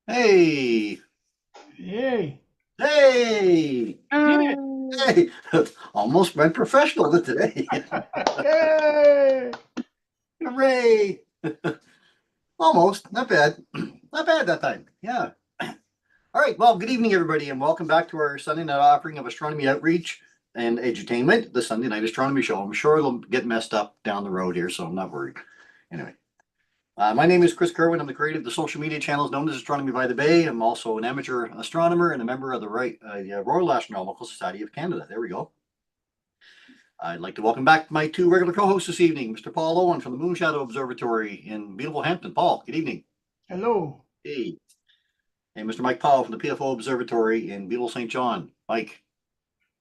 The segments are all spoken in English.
Hey, Yay. hey, Did it. hey, almost went professional today. Yay. Hooray. Almost, not bad. Not bad that time. Yeah. All right. Well, good evening, everybody, and welcome back to our Sunday night offering of astronomy outreach and edutainment, the Sunday night astronomy show. I'm sure it'll get messed up down the road here, so I'm not worried. Anyway, my name is Chris Kerwin. I'm the creator of the social media channels known as Astronomy by the Bay. I'm also an amateur astronomer and a member of the Royal Astronomical Society of Canada. There we go. I'd like to welcome back my two regular co-hosts this evening, Mr. Paul Owen from the Moon Shadow Observatory in beautiful Hampton. Paul, good evening. Hello. Hey. And Mr. Mike Powell from the PFO Observatory in beautiful St. John. Mike,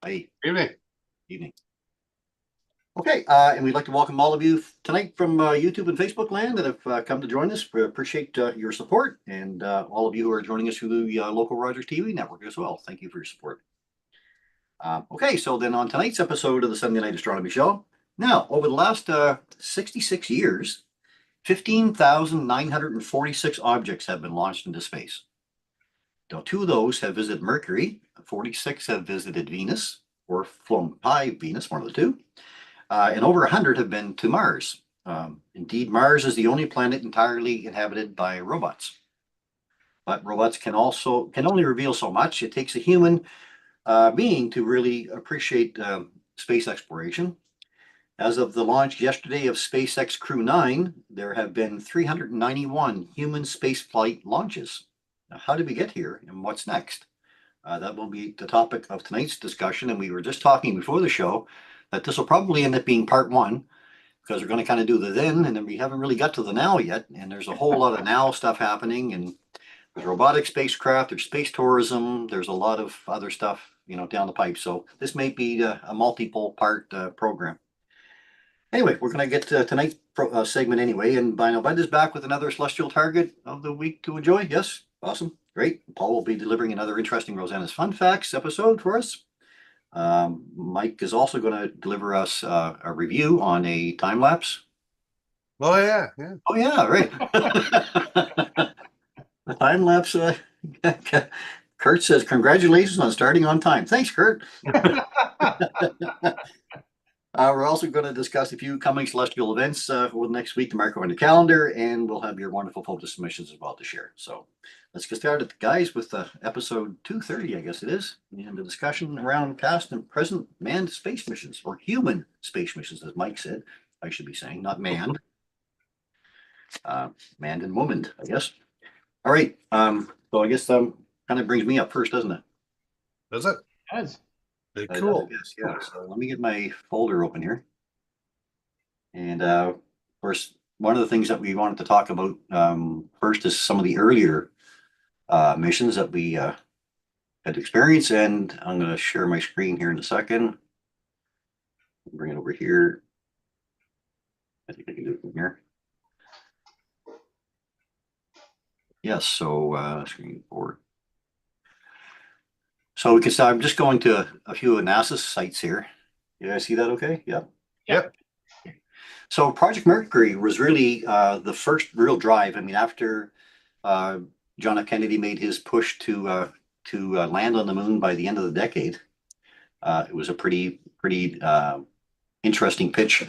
hey, Evening. evening. Okay, and we'd like to welcome all of you tonight from YouTube and Facebook land that have come to join us. We appreciate your support and all of you who are joining us through the local Rogers TV network as well. Thank you for your support. Okay, so then on tonight's episode of the Sunday Night Astronomy Show. Now, over the last 66 years, 15,946 objects have been launched into space. Now, two of those have visited Mercury, 46 have visited Venus, or flown by Venus, one of the two, and over 100 have been to Mars. Indeed, Mars is the only planet entirely inhabited by robots. But robots can only reveal so much. It takes a human being to really appreciate space exploration. As of the launch yesterday of SpaceX Crew 9, there have been 391 human spaceflight launches. Now, how did we get here and what's next? That will be the topic of tonight's discussion. And we were just talking before the show that this will probably end up being part one because we're going to kind of do the then, and then we haven't really got to the now yet. And there's a whole lot of now stuff happening, and there's robotic spacecraft, there's space tourism, there's a lot of other stuff, down the pipe. So this may be a multiple part program. Anyway, we're going to get to tonight's segment anyway. And Bud is back with another celestial target of the week to enjoy. Yes, awesome, great. Paul will be delivering another interesting Rosanna's Fun Facts episode for us. Mike is also going to deliver us a review on a time lapse. Oh yeah, yeah. Oh yeah, right. The time lapse. Kurt says, "Congratulations on starting on time." Thanks, Kurt. We're also going to discuss a few coming celestial events over the next week to mark on the calendar, and we'll have your wonderful photo submissions as well to share. So let's get started, guys, with episode 230, I guess it is, and the discussion around past and present manned space missions, or human space missions, as Mike said. I should be saying, not manned. Manned and womaned, I guess. All right. So I guess kind of brings me up first, doesn't it? Does it? Yes. Very I cool. guess, yeah. So let me get my folder open here. And of course, one of the things that we wanted to talk about first is some of the earlier missions that we had experienced. And I'm going to share my screen here in a second. Bring it over here. I think I can do it from here. Yes, so screen 4. So we can start. I'm just going to a few of NASA's sites here. You guys see that okay? Yep. Yep. So Project Mercury was really the first real drive. I mean, after John F. Kennedy made his push to land on the moon by the end of the decade, it was a pretty interesting pitch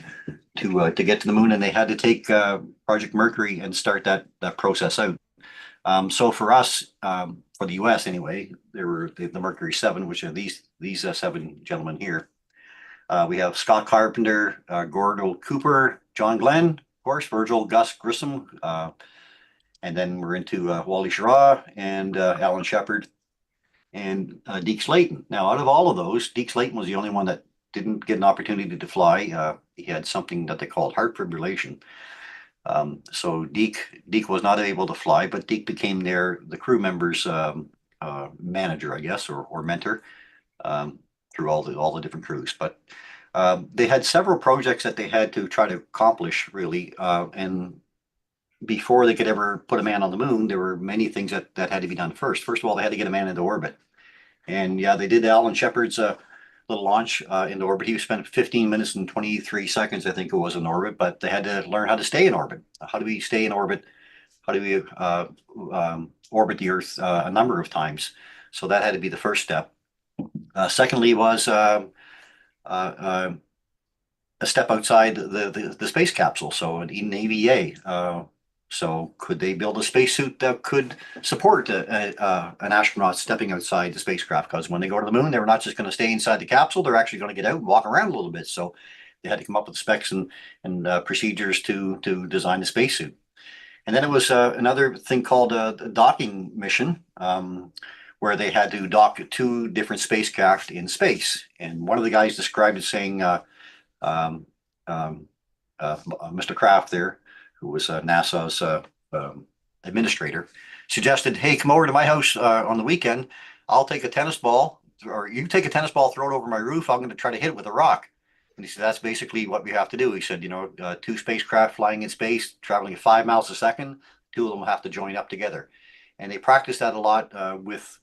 to get to the moon, and they had to take Project Mercury and start that process out. So for us, for the U.S. anyway, there were the Mercury 7, which are these 7 gentlemen here. We have Scott Carpenter, Gordo Cooper, John Glenn, of course, Virgil Gus Grissom, and then we're into Wally Schirra and Alan Shepard and Deke Slayton. Now, out of all of those, Deke Slayton was the only one that didn't get an opportunity to fly. He had something that they called heart fibrillation. So Deke was not able to fly, but Deke became the crew member's manager, I guess, or mentor through all the different crews. But they had several projects that they had to try to accomplish, really. And before they could ever put a man on the moon, there were many things that had to be done first. First of all, they had to get a man into orbit. And yeah, they did Alan Shepard's little launch into orbit. He spent 15 minutes and 23 seconds, I think it was, in orbit, but they had to learn how to stay in orbit. How do we stay in orbit? How do we orbit the Earth a number of times. So that had to be the first step. Secondly was a step outside the space capsule, so an EVA. So could they build a spacesuit that could support an astronaut stepping outside the spacecraft? Because when they go to the moon, they're not just going to stay inside the capsule; they're actually going to get out and walk around a little bit. So they had to come up with specs and procedures to design the spacesuit. And then it was another thing called a docking mission, where they had to dock two different spacecraft in space. And one of the guys described it saying, um, Mr. Kraft there, who was NASA's administrator, suggested, "Hey, come over to my house on the weekend. I'll take a tennis ball, or you take a tennis ball, throw it over my roof. I'm going to try to hit it with a rock." And he said, "That's basically what we have to do." He said, two spacecraft flying in space, traveling at 5 miles a second, two of them have to join up together. And they practiced that a lot with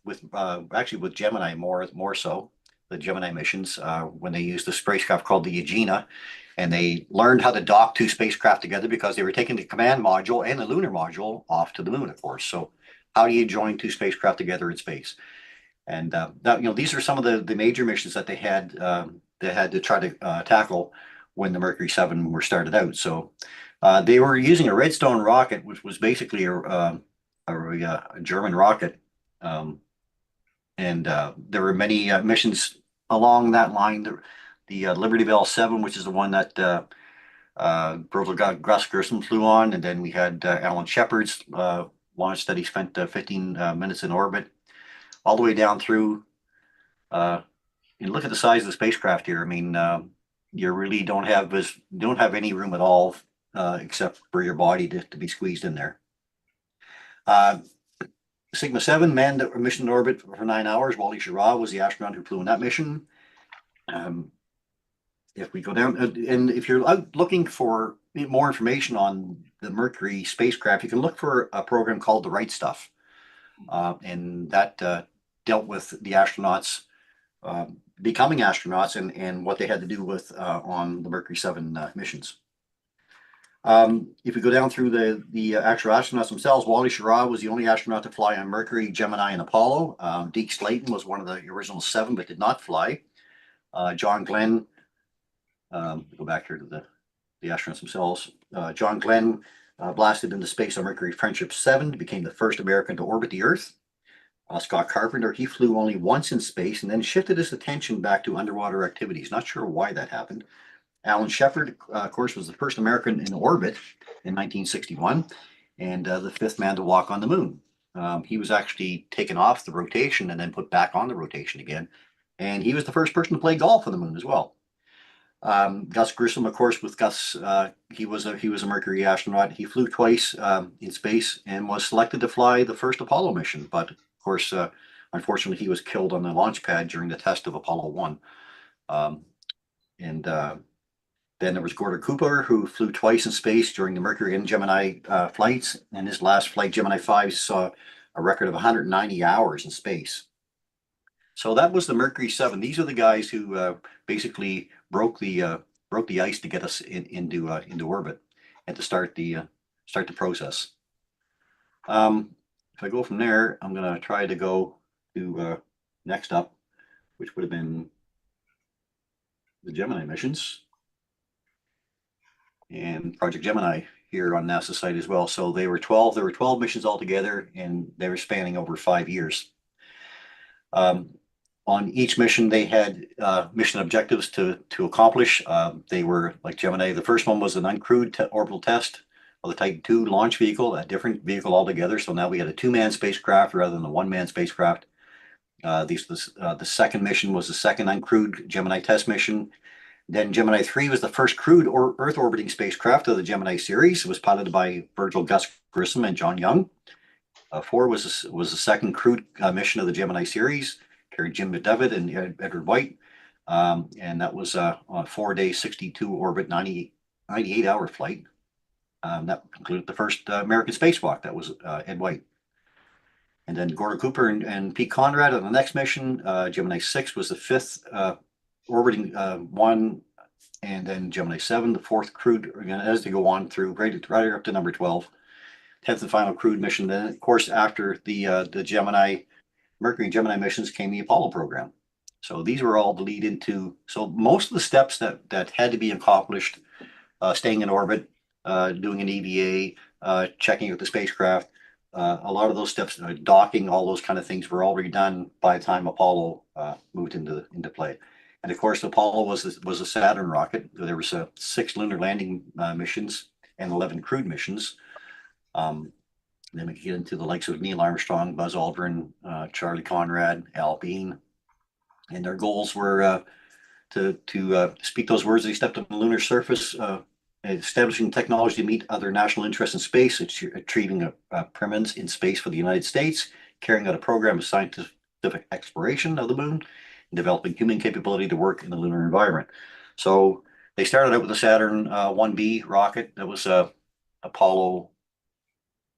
actually with Gemini more so, the Gemini missions, when they used the spacecraft called the Agena, and they learned how to dock two spacecraft together because they were taking the command module and the lunar module off to the moon, of course. So how do you join two spacecraft together in space? And these are some of the major missions that they had to try to tackle when the Mercury 7 were started out. So they were using a Redstone rocket, which was basically a German rocket. And there were many missions along that line. The Liberty Bell 7, which is the one that Virgil Gus Grissom flew on, and then we had Alan Shepard's launch that he spent 15 minutes in orbit, all the way down through. And look at the size of the spacecraft here. I mean, you really don't have any room at all, except for your body to be squeezed in there. Sigma 7 manned a mission in orbit for 9 hours. Wally Schirra was the astronaut who flew in that mission. If we go down, and if you're out looking for more information on the Mercury spacecraft, you can look for a program called The Right Stuff. And that dealt with the astronauts becoming astronauts and what they had to do with on the Mercury 7 missions. If we go down through the actual astronauts themselves, Wally Schirra was the only astronaut to fly on Mercury, Gemini, and Apollo. Deke Slayton was one of the original 7, but did not fly. John Glenn, go back here to the astronauts themselves. John Glenn blasted into space on Mercury Friendship 7, became the first American to orbit the Earth. Scott Carpenter, he flew only once in space and then shifted his attention back to underwater activities. Not sure why that happened. Alan Shepard, of course, was the first American in orbit in 1961 and the 5th man to walk on the moon. He was actually taken off the rotation and then put back on the rotation again. And he was the first person to play golf on the moon as well. Gus Grissom, of course, with Gus, he was a Mercury astronaut. He flew twice in space and was selected to fly the first Apollo mission. But of course, unfortunately, he was killed on the launch pad during the test of Apollo 1. Then there was Gordon Cooper, who flew twice in space during the Mercury and Gemini flights. And his last flight, Gemini 5, saw a record of 190 hours in space. So that was the Mercury 7. These are the guys who basically broke the ice to get us into orbit and to start the process. If I go from there, I'm going to try to go to next up, which would have been the Gemini missions and Project Gemini here on NASA site as well. So there were 12 missions altogether, and they were spanning over 5 years. On each mission, they had mission objectives to accomplish. They were like Gemini. The first one was an uncrewed orbital test of the Titan II launch vehicle, a different vehicle altogether. So now we had a 2-man spacecraft rather than a 1-man spacecraft. The second mission was the second uncrewed Gemini test mission. Then Gemini 3 was the first crewed Earth orbiting spacecraft of the Gemini series. It was piloted by Virgil Gus Grissom and John Young. 4 was the second crewed mission of the Gemini series, carried Jim McDevitt and Edward White. And that was on a 4-day, 62 orbit, 98-hour flight. That concluded the first American spacewalk. That was Ed White. And then Gordon Cooper and Pete Conrad on the next mission. Gemini 6 was the 5th orbiting one, and then Gemini 7, the 4th crewed, as they go on through right up to number 12. 10th and final crewed mission. Then, of course, after the Mercury and Gemini missions came the Apollo program. So these were all the lead into. So most of the steps that had to be accomplished, staying in orbit, doing an EVA, checking out the spacecraft, a lot of those steps, docking, all those kind of things were already done by the time Apollo moved into play. And of course, Apollo was a Saturn rocket. There was 6 lunar landing missions and 11 crewed missions. Then we get into the likes of Neil Armstrong, Buzz Aldrin, Charlie Conrad, Al Bean, and their goals were to speak those words. They stepped on the lunar surface, establishing technology to meet other national interests in space, achieving a preeminence in space for the United States, carrying out a program of scientific exploration of the moon, and developing human capability to work in the lunar environment. So they started out with the Saturn 1B rocket. That was Apollo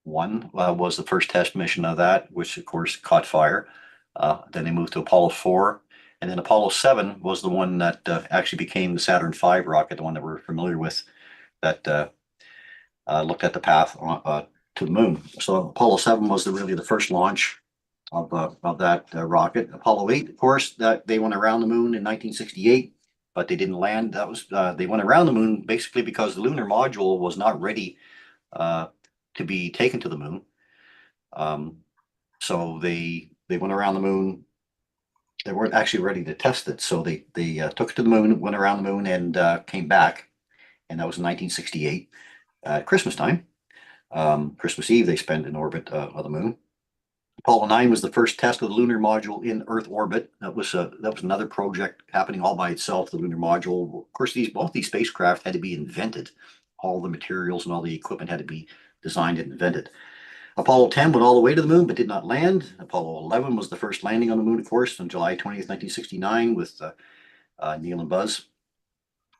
1 was the first test mission of that, which of course caught fire. Then they moved to Apollo 4. And then Apollo 7 was the one that actually became the Saturn V rocket, the one that we're familiar with, that looked at the path to the moon. So Apollo 7 was really the first launch of that rocket. Apollo 8, of course, that they went around the moon in 1968, but they didn't land. That was they went around the moon basically because the lunar module was not ready to be taken to the moon. So they went around the moon. They weren't actually ready to test it, so they took it to the moon, went around the moon, and came back, and that was in 1968 at Christmas time. Christmas Eve, they spent in orbit of the moon. Apollo 9 was the first test of the lunar module in Earth orbit. That was another project happening all by itself. The lunar module, of course, both these spacecraft had to be invented. All the materials and all the equipment had to be designed and invented. Apollo 10 went all the way to the moon but did not land. Apollo 11 was the first landing on the moon, of course, on July 20th, 1969 with Neil and Buzz.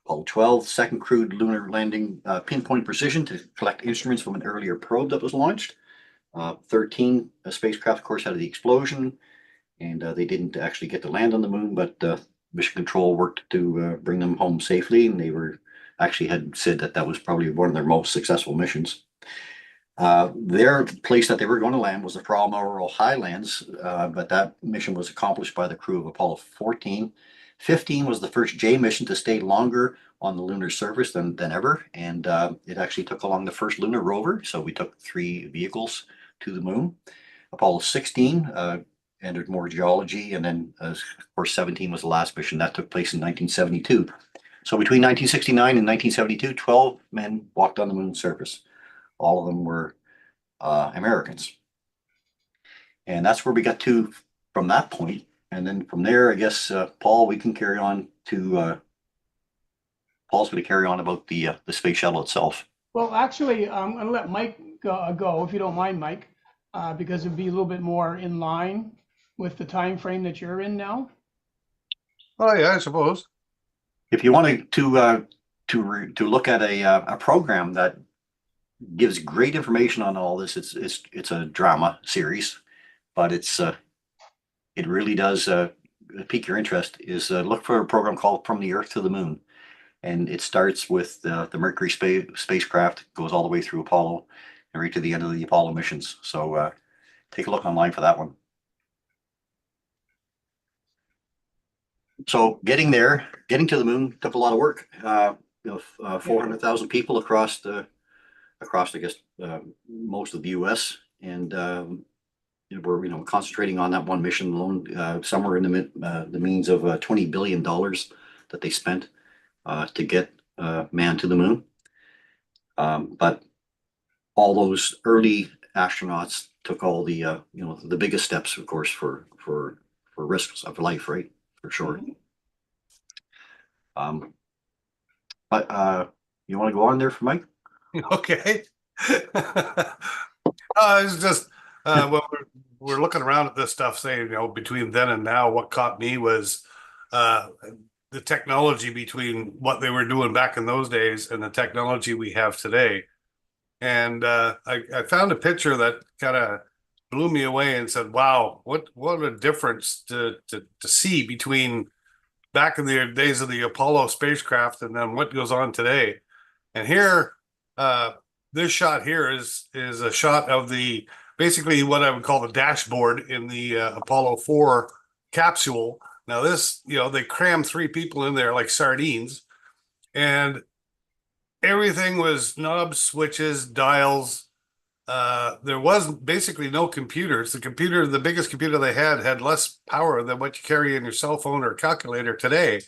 Apollo 12, second crewed lunar landing, pinpoint precision to collect instruments from an earlier probe that was launched. 13, a spacecraft, of course, had the explosion, and they didn't actually get to land on the moon, but Mission Control worked to bring them home safely, and they had said that was probably one of their most successful missions. Their place that they were going to land was the Palomar Highlands, but that mission was accomplished by the crew of Apollo 14. 15 was the first J mission to stay longer on the lunar surface than ever, and it actually took along the first lunar rover, so we took 3 vehicles to the moon. Apollo 16 entered more geology, and then of course 17 was the last mission. That took place in 1972. So between 1969 and 1972, 12 men walked on the moon's surface. All of them were Americans. And that's where we got to from that point. And then from there, I guess, Paul, we can carry on to, Paul's going to carry on about the space shuttle itself. Well, actually, I'm going to let Mike go, if you don't mind, Mike, because it'd be a little bit more in line with the time frame that you're in now. Oh yeah, I suppose. If you wanted to look at a program that gives great information on all this, it's a drama series, but it really does pique your interest. Is look for a program called From the Earth to the Moon, and it starts with the Mercury spacecraft, goes all the way through Apollo, and right to the end of the Apollo missions. So take a look online for that one. So getting to the moon took a lot of work. 400,000 people across I guess most of the U.S. and we're concentrating on that one mission alone. Somewhere in the means of $20 billion that they spent to get man to the moon. But all those early astronauts took all the the biggest steps, of course, for risks of life, right? For sure. But you want to go on there for Mike? Okay. It's just when we're looking around at this stuff, saying, between then and now, what caught me was the technology between what they were doing back in those days and the technology we have today. And I found a picture that kind of blew me away and said, wow, what a difference to see between back in the days of the Apollo spacecraft and then what goes on today. And here, this shot here is a shot of the basically what I would call the dashboard in the Apollo 4 capsule. Now this, they crammed 3 people in there like sardines, and everything was knobs, switches, dials. There was basically no computers. The biggest computer they had less power than what you carry in your cell phone or calculator today,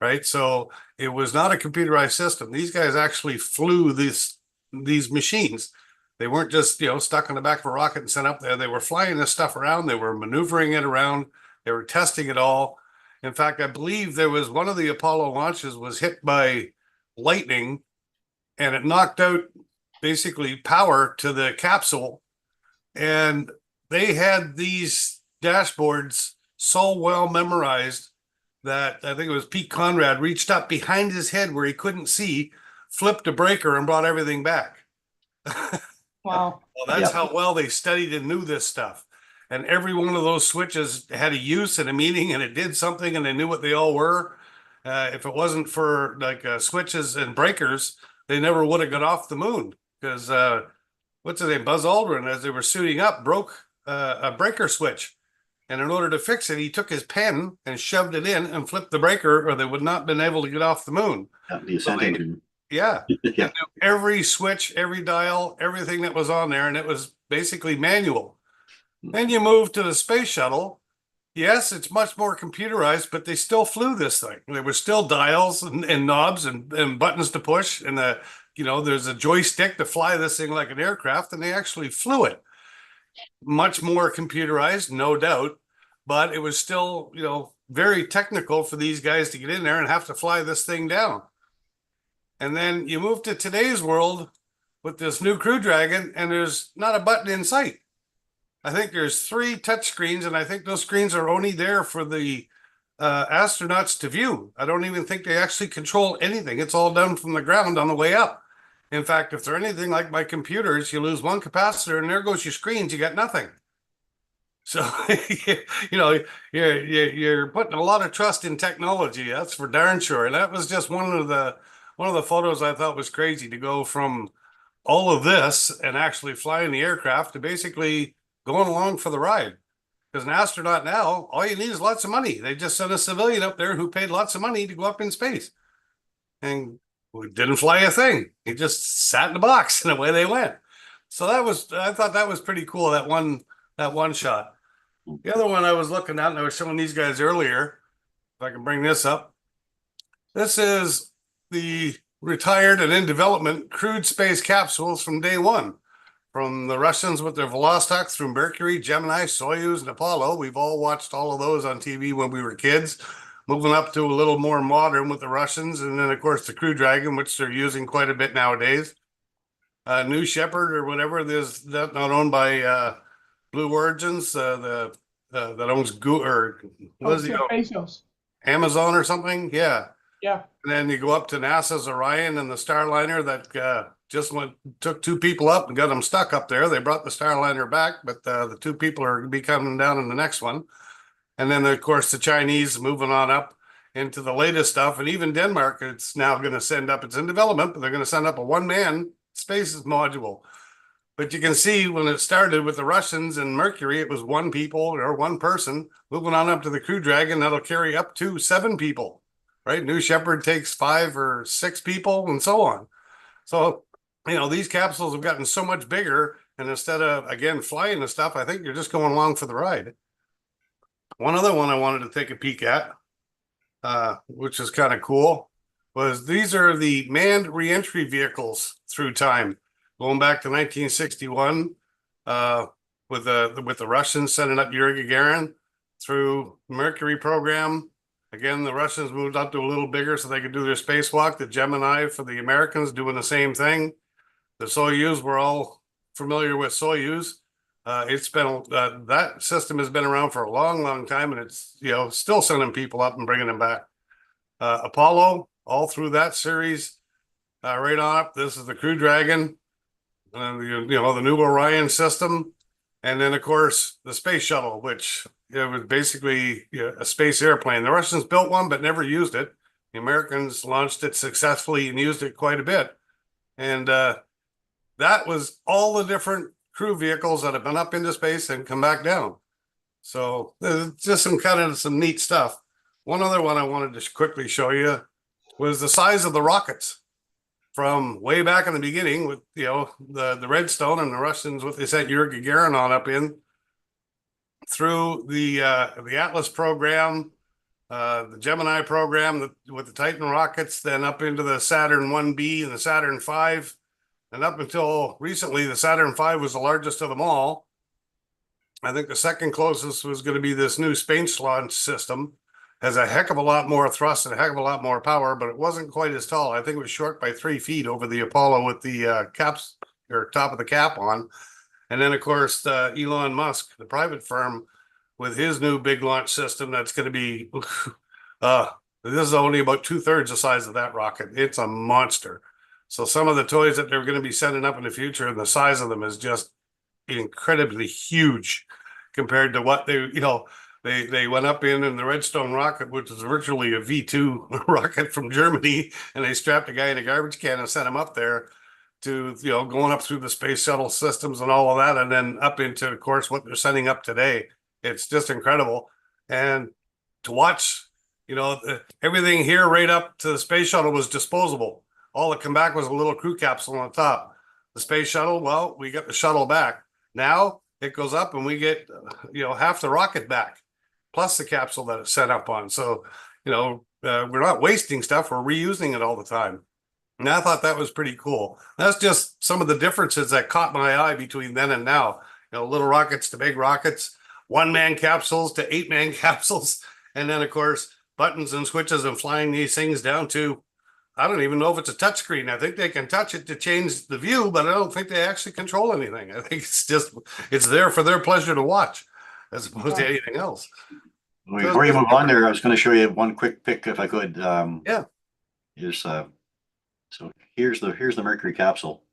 right? So it was not a computerized system. These guys actually flew these machines. They weren't just, stuck on the back of a rocket and sent up there. They were flying this stuff around. They were maneuvering it around. They were testing it all. In fact, I believe there was one of the Apollo launches was hit by lightning, and it knocked out basically power to the capsule. And they had these dashboards so well memorized that I think it was Pete Conrad reached up behind his head where he couldn't see, flipped a breaker, and brought everything back. Wow. Well, that's how well they studied and knew this stuff. And every one of those switches had a use and a meaning, and it did something, and they knew what they all were. If it wasn't for like switches and breakers, they never would have got off the moon, because what's his name? Buzz Aldrin, as they were suiting up, broke a breaker switch. And in order to fix it, he took his pen and shoved it in and flipped the breaker, or they would not have been able to get off the moon. The ascent engine. Yeah. Yeah. Every switch, every dial, everything that was on there, and it was basically manual. Then you move to the space shuttle. Yes, it's much more computerized, but they still flew this thing. There were still dials and knobs and buttons to push, and there's a joystick to fly this thing like an aircraft, and they actually flew it. Much more computerized, no doubt, but it was still, very technical for these guys to get in there and have to fly this thing down. And then you move to today's world with this new Crew Dragon, and there's not a button in sight. I think there's 3 touch screens, and I think those screens are only there for the astronauts to view. I don't even think they actually control anything. It's all done from the ground on the way up. In fact, if they're anything like my computers, you lose one capacitor and there goes your screens, you got nothing. So, you're putting a lot of trust in technology. That's for darn sure. And that was just one of the photos I thought was crazy, to go from all of this and actually flying the aircraft to basically going along for the ride. Because an astronaut now, all you need is lots of money. They just sent a civilian up there who paid lots of money to go up in space. And we didn't fly a thing. He just sat in the box and away they went. So I thought that was pretty cool, that one shot. The other one I was looking at, and I was showing these guys earlier, if I can bring this up. This is the retired and in development crewed space capsules from day one. From the Russians with their Vostok through Mercury, Gemini, Soyuz, and Apollo. We've all watched all of those on TV when we were kids. Moving up to a little more modern with the Russians, and then of course the Crew Dragon, which they're using quite a bit nowadays. New Shepard or whatever, there's that not owned by Blue Origins, that owns Bezos. Amazon or something. Yeah. Yeah. And then you go up to NASA's Orion and the Starliner that just took 2 people up and got them stuck up there. They brought the Starliner back, but the 2 people are be coming down in the next one. And then, of course, the Chinese moving on up into the latest stuff. And even Denmark, it's now going to send up, it's in development, but they're going to send up a 1-man space module. But you can see when it started with the Russians and Mercury, it was 1 people or 1 person. Moving on up to the Crew Dragon, that'll carry up to 7 people, right? New Shepard takes 5 or 6 people and so on. So, these capsules have gotten so much bigger. And instead of, again, flying the stuff, I think you're just going along for the ride. One other one I wanted to take a peek at, which is kind of cool, was these are the manned reentry vehicles through time, going back to 1961, with the Russians sending up Yuri Gagarin through Mercury program. Again, the Russians moved up to a little bigger so they could do their spacewalk. The Gemini for the Americans doing the same thing. The Soyuz, we're all familiar with Soyuz. It's been that system has been around for a long time, and it's still sending people up and bringing them back. Apollo, all through that series, right on up. This is the Crew Dragon, the new Orion system, and then of course the space shuttle, which was basically a space airplane. The Russians built one but never used it. The Americans launched it successfully and used it quite a bit, and that was all the different crew vehicles that have been up into space and come back down. So just some neat stuff. One other one I wanted to quickly show you was the size of the rockets from way back in the beginning with, you know, the Redstone and the Russians, what they sent Yuri Gagarin on up in, through the Atlas program, the Gemini program with the Titan rockets, then up into the Saturn 1B and the Saturn 5. And up until recently, the Saturn 5 was the largest of them all. I think the second closest was going to be this new space launch system. Has a heck of a lot more thrust and a heck of a lot more power, but it wasn't quite as tall. I think it was short by 3 feet over the Apollo with the caps or top of the cap on. And then, of course, Elon Musk, the private firm, with his new big launch system, that's going to be, this is only about 2/3 the size of that rocket. It's a monster. So some of the toys that they're going to be sending up in the future, and the size of them is just incredibly huge compared to what they went up in the Redstone rocket, which was virtually a V2 rocket from Germany, and they strapped a guy in a garbage can and sent him up there to, you know, going up through the space shuttle systems and all of that, and then up into, of course, what they're sending up today. It's just incredible. And to watch, you know, everything here right up to the space shuttle was disposable. All that come back was a little crew capsule on the top. The space shuttle, well, we got the shuttle back. Now it goes up and we get, you know, half the rocket back, plus the capsule that it's set up on. So, you know, we're not wasting stuff, we're reusing it all the time. And I thought that was pretty cool. That's just some of the differences that caught my eye between then and now. You know, little rockets to big rockets, 1-man capsules to 8-man capsules. And then, of course, buttons and switches and flying these things down to, I don't even know if it's a touch screen. I think they can touch it to change the view, but I don't think they actually control anything. I think it's there for their pleasure to watch as opposed to anything else. Before you move on there, I was going to show you one quick pic if I could. Yeah. Here's so here's the Mercury capsule.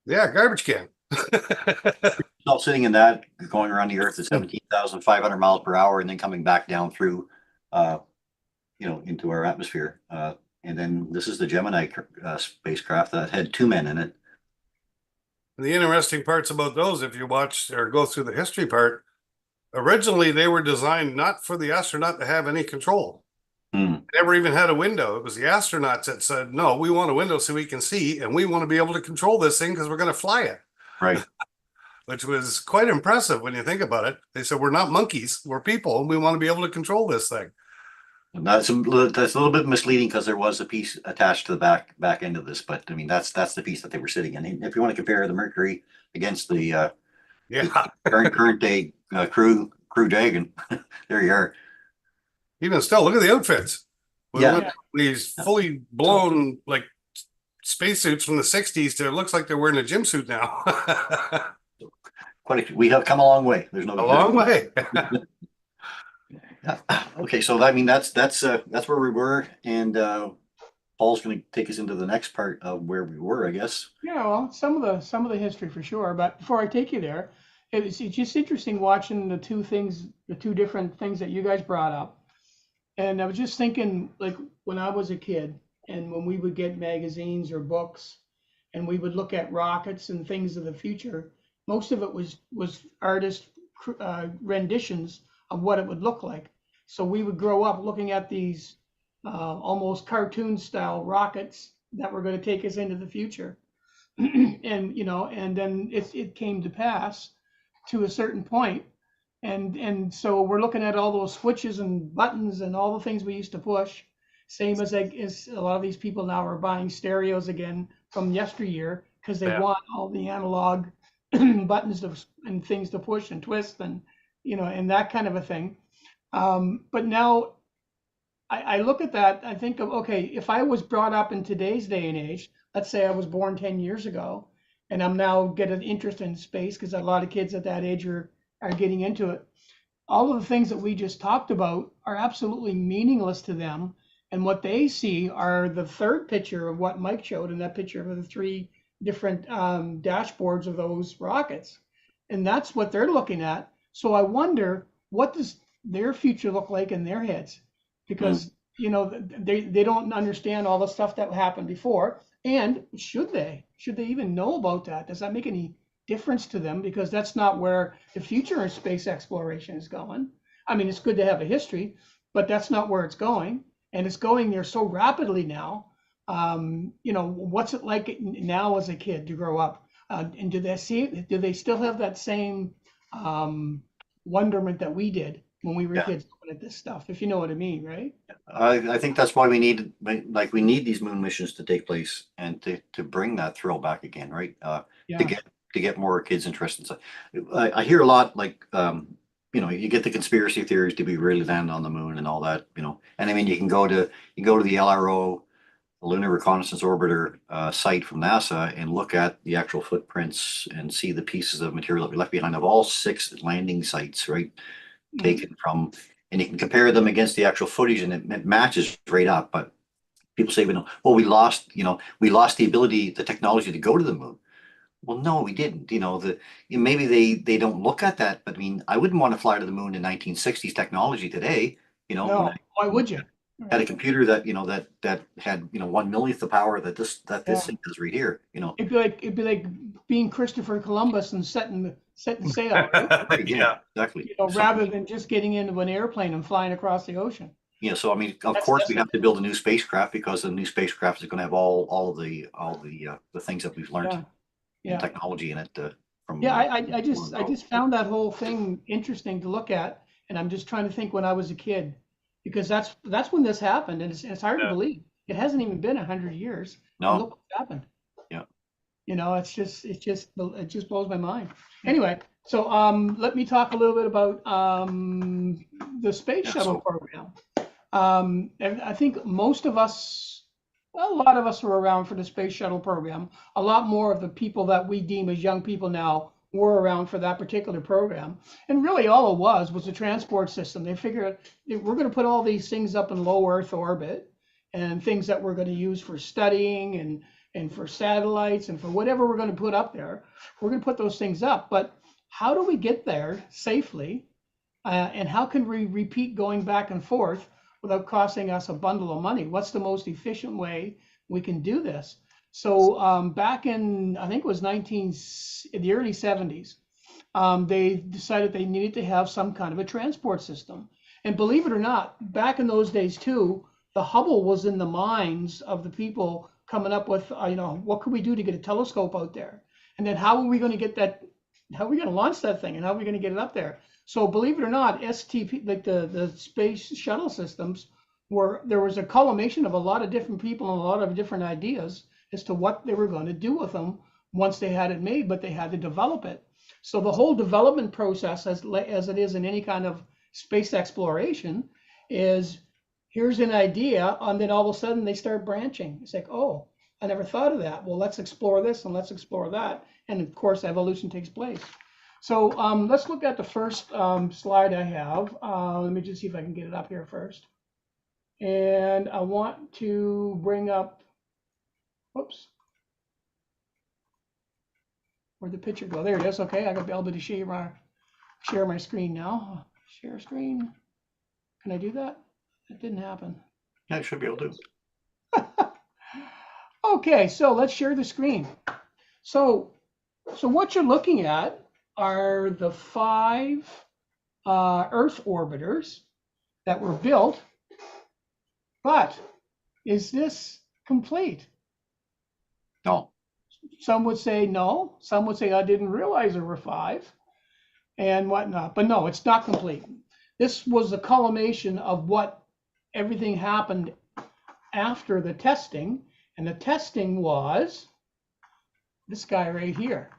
Yeah, garbage can. It's all sitting in that, going around the Earth at 17,500 miles per hour, and then coming back down through, you know, into our atmosphere. And then this is the Gemini spacecraft that had 2 men in it. The interesting parts about those, if you watch or go through the history part, originally they were designed not for the astronaut to have any control. They never even had a window. It was the astronauts that said, no, we want a window so we can see, and we want to be able to control this thing because we're going to fly it. Right. Which was quite impressive when you think about it. They said, we're not monkeys, we're people, and we want to be able to control this thing. And that's a little bit misleading because there was a piece attached to the back end of this, but I mean that's the piece that they were sitting in. And if you want to compare the Mercury against the current day Crew Dragon, there you are. Even still, look at the outfits. Yeah. These fully blown like spacesuits from the 60s to it looks like they're wearing a gym suit now. We have come a long way. There's no a long way. Okay, so I mean that's where we were, and Paul's going to take us into the next part of where we were, I guess. Yeah, well, some of the history for sure. But before I take you there, it's just interesting watching the two different things that you guys brought up. And I was just thinking, like when I was a kid, and when we would get magazines or books, and we would look at rockets and things of the future, most of it was artist renditions of what it would look like. So we would grow up looking at these almost cartoon style rockets that were going to take us into the future. And you know, and then it came to pass to a certain point. And so we're looking at all those switches and buttons and all the things we used to push. Same as a lot of these people now are buying stereos again from yesteryear because they want all the analog buttons and things to push and twist and, you know, and that kind of a thing. But now I look at that, I think of, okay, if I was brought up in today's day and age, let's say I was born 10 years ago, and I'm now getting an interest in space because a lot of kids at that age are getting into it. All of the things that we just talked about are absolutely meaningless to them. And what they see are the third picture of what Mike showed in that picture of the 3 different dashboards of those rockets. And that's what they're looking at. So I wonder, what does their future look like in their heads? Because, you know, they don't understand all the stuff that happened before. And should they even know about that? Does that make any difference to them? Because that's not where the future of space exploration is going. I mean, it's good to have a history, but that's not where it's going. And it's going there so rapidly now. You know, what's it like now as a kid to grow up? And do they still have that same wonderment that we did when we were Yeah. kids looking at this stuff, if you know what I mean, right? I think that's why we need these moon missions to take place and to bring that thrill back again, right? To Yeah. get more kids interested. So I hear a lot like you know, you get the conspiracy theories, do we really land on the moon and all that, you know. And I mean, you go to the LRO, the Lunar Reconnaissance Orbiter site from NASA, and look at the actual footprints and see the pieces of material that we left behind of all 6 landing sites, right? Taken from, and you can compare them against the actual footage, and it matches right up. But people say, well, we lost the ability, the technology to go to the moon. Well, no, we didn't. Maybe they don't look at that, but I mean, I wouldn't want to fly to the moon in 1960s technology today. No, why would you? Had a computer that that had 1/millionth the power that this Yeah. thing does right here. It'd be like being Christopher Columbus and setting sail, right? Right, Yeah. exactly. Rather than just getting into an airplane and flying across the ocean. Yeah, so I mean, of That's- course, that's we have to build a new spacecraft, because the new spacecraft is going to have all the things that we've learned Yeah, in yeah, technology in it from. yeah. I just found that whole thing interesting to look at, and I'm just trying to think when I was a kid, because that's when this happened, and it's hard to Yeah. believe. It hasn't even been 100 years. And No, look what happened. Yeah. It just blows my mind. Anyway, so let me talk a little bit about the space Yeah, shuttle so- program. And I think a lot of us were around for the space shuttle program. A lot more of the people that we deem as young people now were around for that particular program. And really all it was a transport system. They figured we're going to put all these things up in low Earth orbit, and things that we're going to use for studying and for satellites and for whatever we're going to put up there. We're going to put those things up. But how do we get there safely? And how can we repeat going back and forth without costing us a bundle of money? What's the most efficient way we can do this? So back in, I think it was in the early 70s, they decided they needed to have some kind of a transport system. And believe it or not, back in those days too, the Hubble was in the minds of the people coming up with, what could we do to get a telescope out there? And then how are we going to get that? How are we going to launch that thing? And how are we going to get it up there? So believe it or not, STP, like the space shuttle systems, there was a culmination of a lot of different people and a lot of different ideas as to what they were going to do with them once they had it made, but they had to develop it. So the whole development process, as it is in any kind of space exploration, is here's an idea, and then all of a sudden they start branching. It's like, oh, I never thought of that. Well, let's explore this and let's explore that. And of course, evolution takes place. So let's look at the first slide I have. Let me just see if I can get it up here first. And I want to bring up, whoops. Where'd the picture go? There it is. Okay, I got to be able to share my screen now. Share screen. Can I do that? It didn't happen. Yeah, I should be able to. Okay, so let's share the screen. So what you're looking at are the 5 Earth orbiters that were built, but is this complete? No. Some would say no. Some would say I didn't realize there were 5 and whatnot. But no, it's not complete. This was a culmination of what everything happened after the testing, and the testing was this guy right here.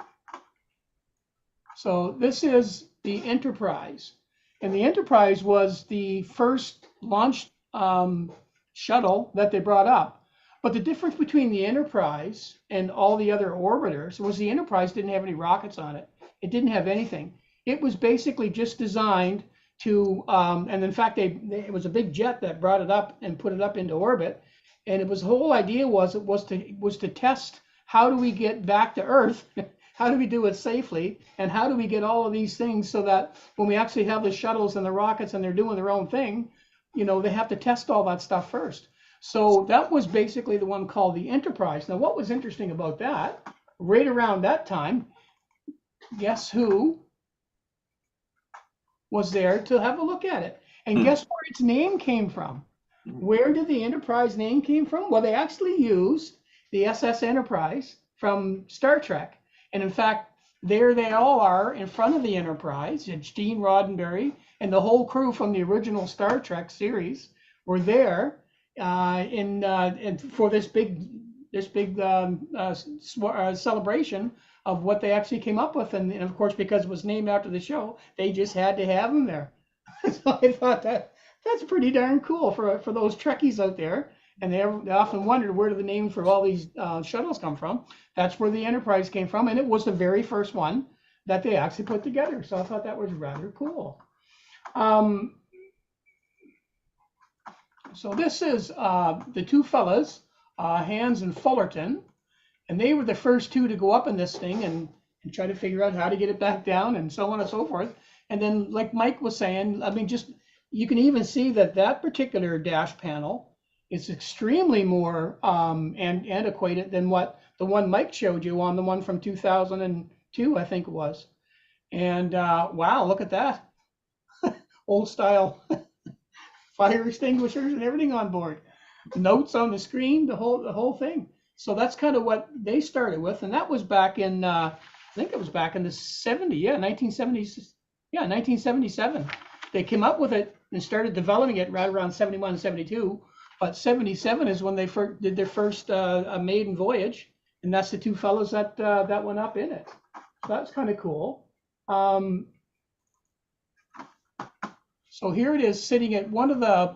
So this is the Enterprise, and the Enterprise was the first launch shuttle that they brought up. But the difference between the Enterprise and all the other orbiters was the Enterprise didn't have any rockets on it. It didn't have anything. It was basically just designed to, and in fact, it was a big jet that brought it up and put it up into orbit. And the whole idea was to test, how do we get back to Earth? How do we do it safely? And how do we get all of these things so that when we actually have the shuttles and the rockets and they're doing their own thing, they have to test all that stuff first. So that was basically the one called the Enterprise. Now, what was interesting about that, right around that time, guess who was there to have a look at it? And guess where its name came from? Where did the Enterprise name came from? Well, they actually used the SS Enterprise from Star Trek. And in fact, there they all are in front of the Enterprise. It's Gene Roddenberry and the whole crew from the original Star Trek series were there for this big celebration of what they actually came up with. And of course, because it was named after the show, they just had to have them there. So I thought that's pretty darn cool for those Trekkies out there. And they often wondered, where do the names for all these shuttles come from? That's where the Enterprise came from, and it was the very first one that they actually put together. So I thought that was rather cool. So this is the two fellas, Hans and Fullerton, and they were the first two to go up in this thing and try to figure out how to get it back down and so on and so forth. And then, like Mike was saying, I mean, just you can even see that particular dash panel is extremely more antiquated than what the one Mike showed you on the one from 2002, I think it was. And wow, look at that. Old style fire extinguishers and everything on board. Notes on the screen, the whole thing. So that's kind of what they started with. And that was back in, I think it was back in the 1970s. Yeah, 1977. They came up with it and started developing it right around 71 and 72. But 77 is when they did their first maiden voyage, and that's the two fellows that went up in it. So that's kind of cool. So here it is sitting at one of the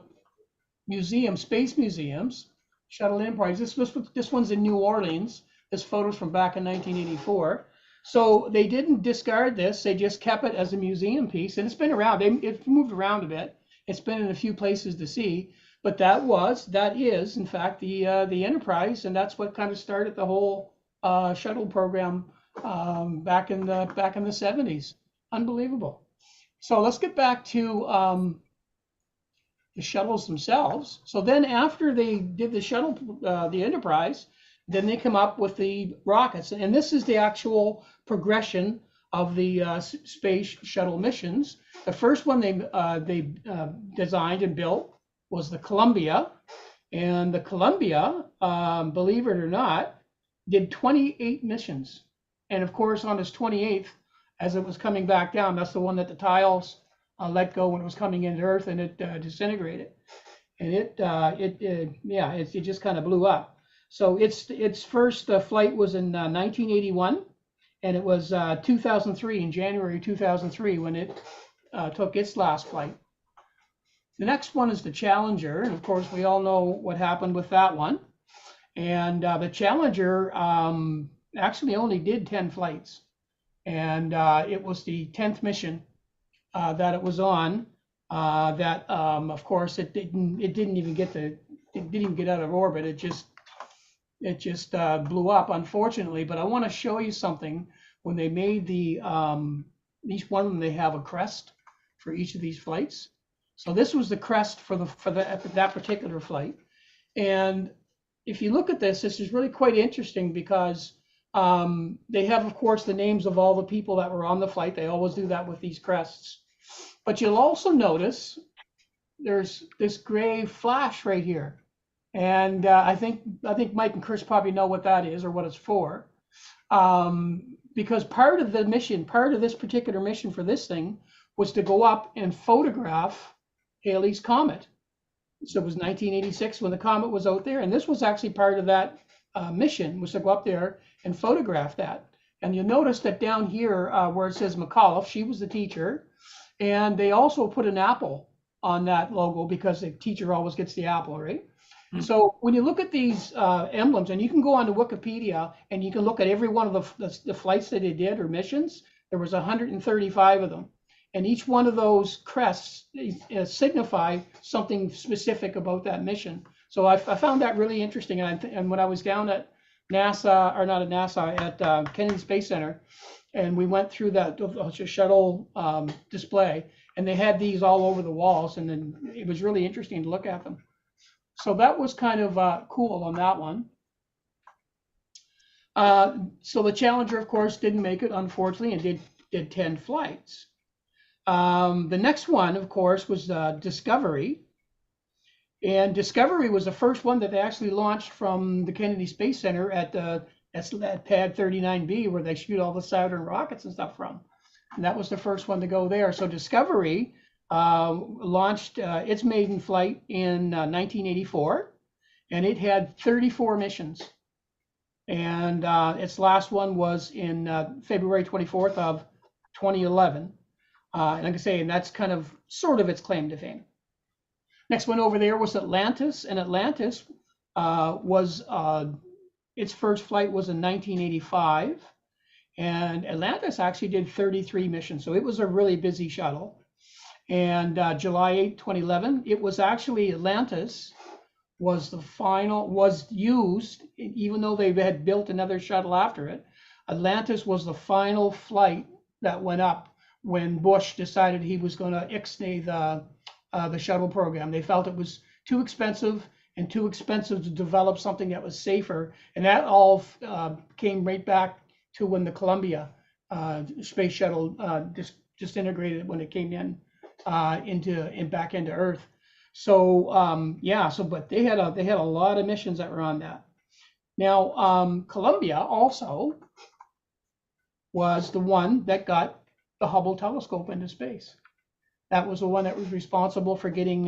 space museums, Shuttle Enterprise. This one's in New Orleans. This photo's from back in 1984. So they didn't discard this. They just kept it as a museum piece, and it's been around. It's moved around a bit. It's been in a few places to see. But that is, in fact, the Enterprise, and that's what kind of started the whole shuttle program back in the 70s. Unbelievable. So let's get back to the shuttles themselves. So then, after they did the shuttle, the Enterprise, then they come up with the rockets, and this is the actual progression of the space shuttle missions. The first one they designed and built was the Columbia, and the Columbia, believe it or not, did 28 missions. And of course, on its 28th, as it was coming back down, that's the one that the tiles let go when it was coming into Earth, and it disintegrated. And it just kind of blew up. So its first flight was in 1981, and it was 2003, in January 2003, when it took its last flight. The next one is the Challenger, and of course we all know what happened with that one. And the Challenger actually only did 10 flights, and it was the 10th mission that it was on. Of course, it didn't even get out of orbit. It just blew up, unfortunately. But I want to show you something. When they made each one of them, they have a crest for each of these flights. So this was the crest for that particular flight. And if you look at this is really quite interesting, because they have, of course, the names of all the people that were on the flight. They always do that with these crests. But you'll also notice there's this gray flash right here. And I think Mike and Chris probably know what that is or what it's for. Because part of this particular mission for this thing was to go up and photograph Halley's Comet. So it was 1986 when the comet was out there, and this was actually part of that mission, was to go up there and photograph that. And you'll notice that down here where it says McAuliffe, she was the teacher, and they also put an apple on that logo because the teacher always gets the apple, right? So when you look at these emblems, and you can go onto Wikipedia and you can look at every one of the flights that they did or missions, there was 135 of them. And each one of those crests signify something specific about that mission. So I found that really interesting. And when I was down at NASA, or not at NASA, at Kennedy Space Center, and we went through that shuttle display, and they had these all over the walls, and then it was really interesting to look at them. So that was kind of cool on that one. So the Challenger, of course, didn't make it, unfortunately, and did 10 flights. The next one, of course, was Discovery. And Discovery was the first one that actually launched from the Kennedy Space Center at Pad 39B, where they shoot all the Saturn rockets and stuff from. And that was the first one to go there. So Discovery launched its maiden flight in 1984, and it had 34 missions. And its last one was in February 24th of 2011. And like I say, and that's kind of sort of its claim to fame. Next one over there was Atlantis, and Atlantis was its first flight was in 1985, and Atlantis actually did 33 missions, so it was a really busy shuttle. And July 8, 2011, it was actually Atlantis was the final, was used, even though they had built another shuttle after it. Atlantis was the final flight that went up when Bush decided he was going to ixnay the shuttle program. They felt it was too expensive to develop something that was safer. And that all came right back to when the Columbia space shuttle disintegrated when it came in back into Earth. So yeah, but they had a lot of missions that were on that. Now Columbia also was the one that got the Hubble telescope into space. That was the one that was responsible for getting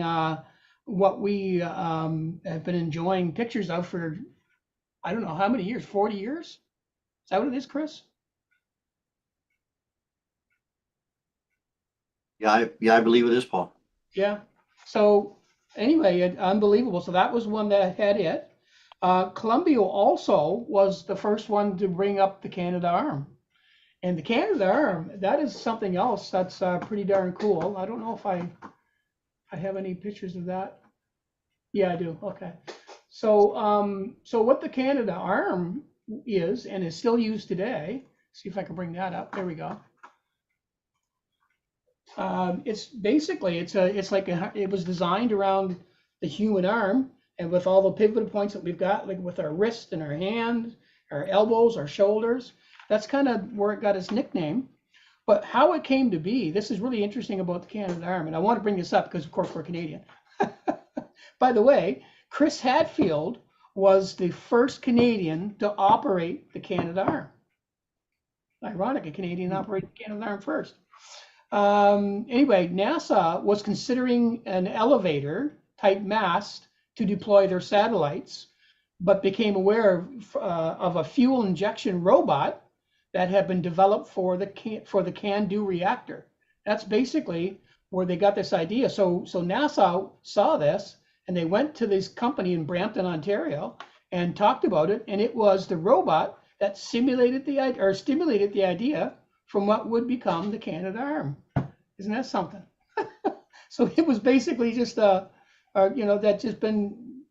what we have been enjoying pictures of for, I don't know how many years, 40 years? Is that what it is, Chris? Yeah, I believe it is, Paul. Yeah. So anyway, unbelievable. So that was one that had it. Columbia also was the first one to bring up the Canadarm. And the Canadarm, that is something else that's pretty darn cool. I don't know if I have any pictures of that. Yeah, I do. Okay. So so what the Canadarm is, and is still used today, see if I can bring that up. There we go. It's basically it was designed around the human arm, and with all the pivot points that we've got, like with our wrist and our hand, our elbows, our shoulders. That's kind of where it got its nickname. But how it came to be, this is really interesting about the Canadarm, and I want to bring this up because, of course, we're Canadian. By the way, Chris Hadfield was the first Canadian to operate the Canadarm. Ironic, a Canadian operated the Canadarm first. Anyway, NASA was considering an elevator type mast to deploy their satellites, but became aware of a fuel injection robot that had been developed for the CANDU reactor. That's basically where they got this idea. So NASA saw this, and they went to this company in Brampton, Ontario, and talked about it. And it was the robot that stimulated the idea from what would become the Canadarm. Isn't that something? So it was basically just that just been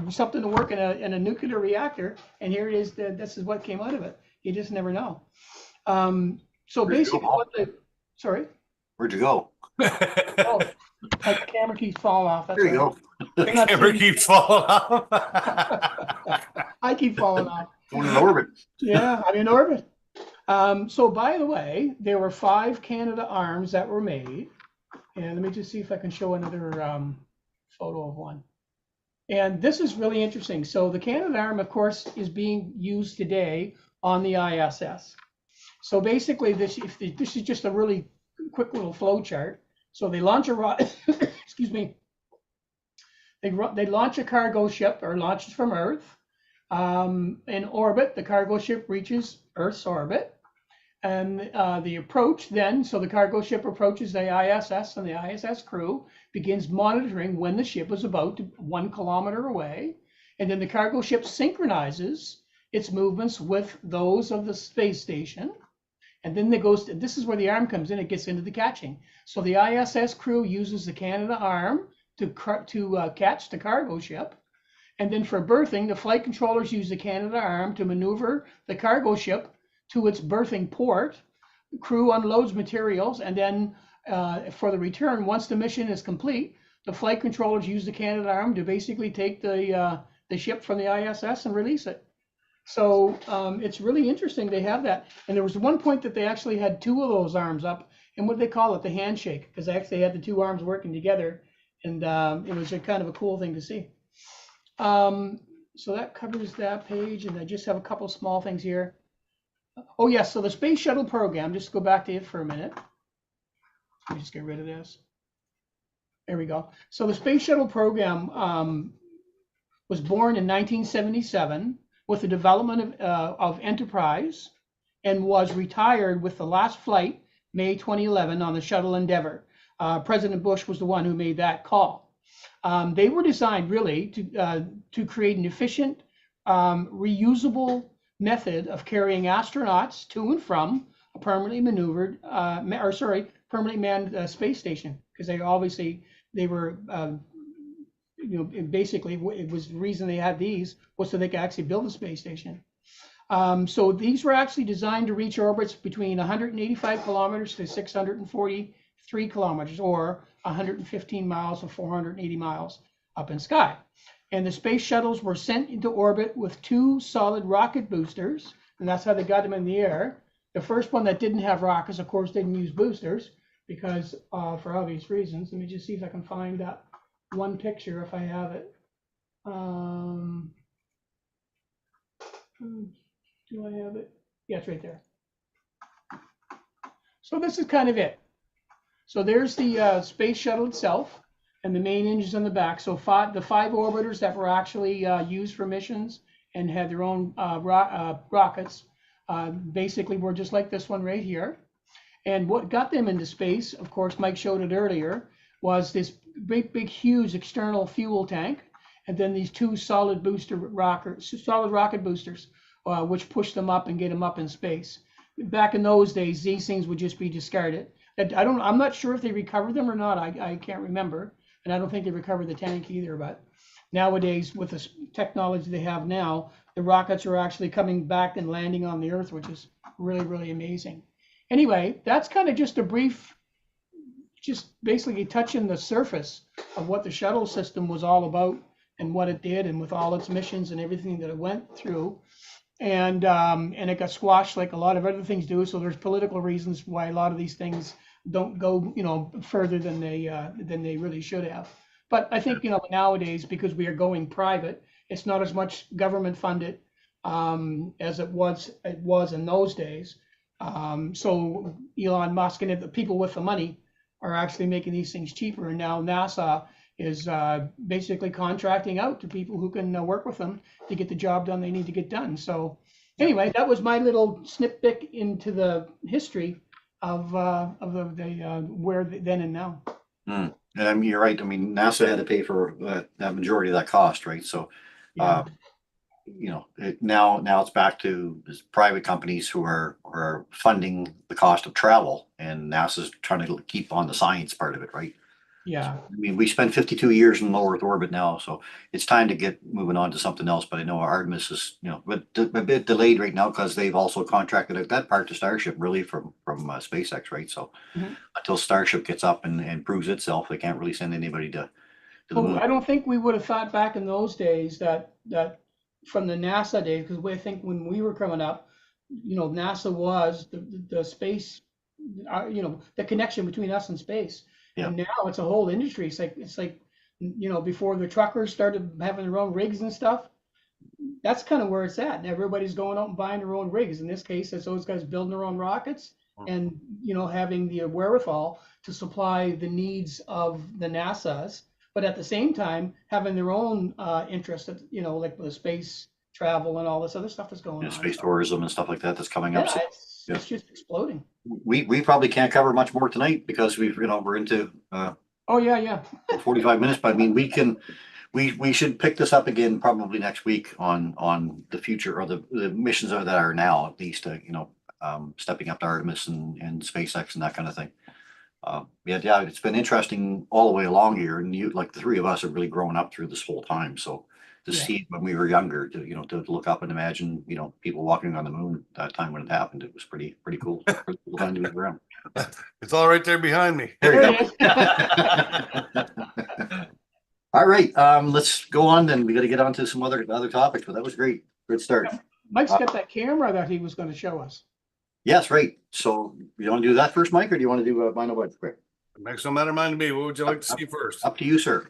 something to work in a nuclear reactor, and here it is. This is what came out of it. You just never know. So basically, sorry. Where'd you go? Oh, my camera keeps falling off. That's There you go. The camera keeps falling off. I keep falling off. Going in orbit. Yeah, I'm in orbit. So by the way, there were 5 Canadarms that were made, and let me just see if I can show another photo of one. And this is really interesting. So the Canadarm, of course, is being used today on the ISS. So basically, this is just a really quick little flow chart. So they launch a rocket. Excuse me. They launch a cargo ship, or launches from Earth. In orbit, the cargo ship reaches Earth's orbit, and the approach then, so the cargo ship approaches the ISS, and the ISS crew begins monitoring when the ship is about 1 kilometer away, and then the cargo ship synchronizes its movements with those of the space station, and then this is where the arm comes in. It gets into the catching. So the ISS crew uses the Canadarm to catch the cargo ship. And then for berthing, the flight controllers use the Canadarm to maneuver the cargo ship to its berthing port. The crew unloads materials, and then for the return, once the mission is complete, the flight controllers use the Canadarm to basically take the ship from the ISS and release it. So it's really interesting they have that. And there was one point that they actually had two of those arms up, and what do they call it? The handshake, because they actually had the two arms working together, and it was a kind of a cool thing to see. So that covers that page, and I just have a couple small things here. Oh yes, so the Space Shuttle program, just go back to it for a minute. Let me just get rid of this. There we go. So the Space Shuttle program was born in 1977 with the development of Enterprise, and was retired with the last flight, May 2011, on the Shuttle Endeavour. President Bush was the one who made that call. They were designed really to create an efficient, reusable method of carrying astronauts to and from a permanently maneuvered, permanently manned space station, because they were basically it was the reason they had these was so they could actually build a space station. So these were actually designed to reach orbits between 185 kilometers to 643 kilometers, or 115 miles to 480 miles up in sky. And the space shuttles were sent into orbit with two solid rocket boosters, and that's how they got them in the air. The first one that didn't have rockets, of course, didn't use boosters because for obvious reasons. Let me just see if I can find that one picture if I have it. Do I have it? Yeah, it's right there. So this is kind of it. So there's the space shuttle itself and the main engines on the back. So the five orbiters that were actually used for missions and had their own rockets basically were just like this one right here. And what got them into space, of course, Mike showed it earlier, was this big, huge external fuel tank, and then these two solid rocket boosters, which push them up and get them up in space. Back in those days, these things would just be discarded. I'm not sure if they recovered them or not. I can't remember, and I don't think they recovered the tank either. But nowadays, with the technology they have now, the rockets are actually coming back and landing on the Earth, which is really, really amazing. Anyway, that's kind of just a brief, just basically touching the surface of what the shuttle system was all about and what it did, and with all its missions and everything that it went through. And it got squashed like a lot of other things do. So there's political reasons why a lot of these things don't go, further than they really should have. But I think, nowadays, because we are going private, it's not as much government funded as it was in those days. So Elon Musk and the people with the money are actually making these things cheaper. And now NASA is basically contracting out to people who can work with them to get the job done they need to get done. So anyway, that was my little snippet into the history of where then and now. And I mean, you're right. I mean, NASA had to pay for that majority of that cost, right? So, Yeah. Now it's back to these private companies who are funding the cost of travel, and NASA's trying to keep on the science part of it, right? Yeah. I mean, we spent 52 years in low Earth orbit now, so it's time to get moving on to something else. But I know Artemis is, a bit delayed right now because they've also contracted out that part to Starship, really from SpaceX, right? So until Starship gets up and proves itself, they can't really send anybody to the Well, moon. I don't think we would have thought back in those days that from the NASA days, because I think when we were coming up, NASA was the space, the connection between us and space. Yeah. And now it's a whole industry. It's like before the truckers started having their own rigs and stuff. That's kind of where it's at. And everybody's going out and buying their own rigs. In this case, it's those guys building their own rockets and having the wherewithal to supply the needs of the NASA's, but at the same time having their own interest, like the space travel and all this other stuff that's going on. Space tourism and stuff like that that's coming up. So, it's just exploding. We probably can't cover much more tonight because we're into 45 minutes. But I mean, we should pick this up again probably next week on the future or the missions that are now, at least stepping up to Artemis and SpaceX and that kind of thing. It's been interesting all the way along here, and you, like the three of us, have really grown up through this whole time. So to see when we were younger, to look up and imagine, people walking on the moon that time when it happened, it was pretty cool. Pretty cool time to be around. It's all right there behind me. There you There go. All right, let's go on then. We got to get on to some other topics, but that was great. Good start. Mike's got that camera that he was going to show us. Yes, right. So you want to do that first, Mike, or do you want to do Bino Bud quick? It makes no matter mind to me. What would you like to see first? Up to you, sir.